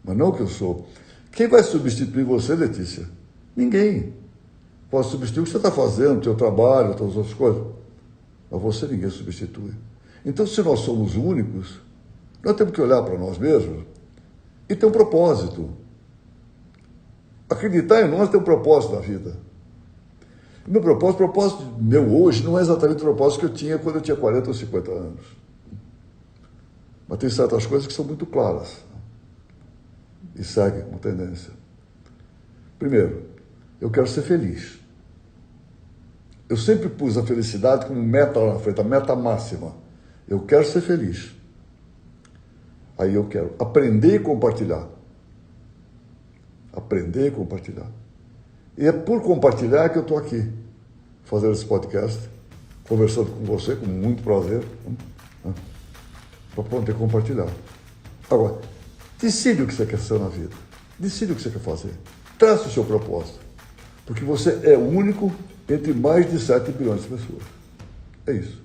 mas não o que eu sou. Quem vai substituir você, Letícia? Ninguém. Posso substituir o que você está fazendo, o seu trabalho, todas as outras coisas. Mas você ninguém substitui. Então, se nós somos únicos, nós temos que olhar para nós mesmos e ter um propósito. Acreditar em nós tem um propósito na vida. O propósito meu hoje não é exatamente o propósito que eu tinha quando eu tinha 40 ou 50 anos. Mas tem certas coisas que são muito claras e seguem uma tendência. Primeiro, eu quero ser feliz. Eu sempre pus a felicidade como meta lá na frente, a meta máxima. Eu quero ser feliz. Aí eu quero aprender e compartilhar. Aprender e compartilhar. E é por compartilhar que eu estou aqui, fazendo esse podcast, conversando com você, com muito prazer, para poder compartilhar. Agora, decide o que você quer ser na vida. Decide o que você quer fazer. Traça o seu propósito. Porque você é único entre mais de 7 bilhões de pessoas. É isso.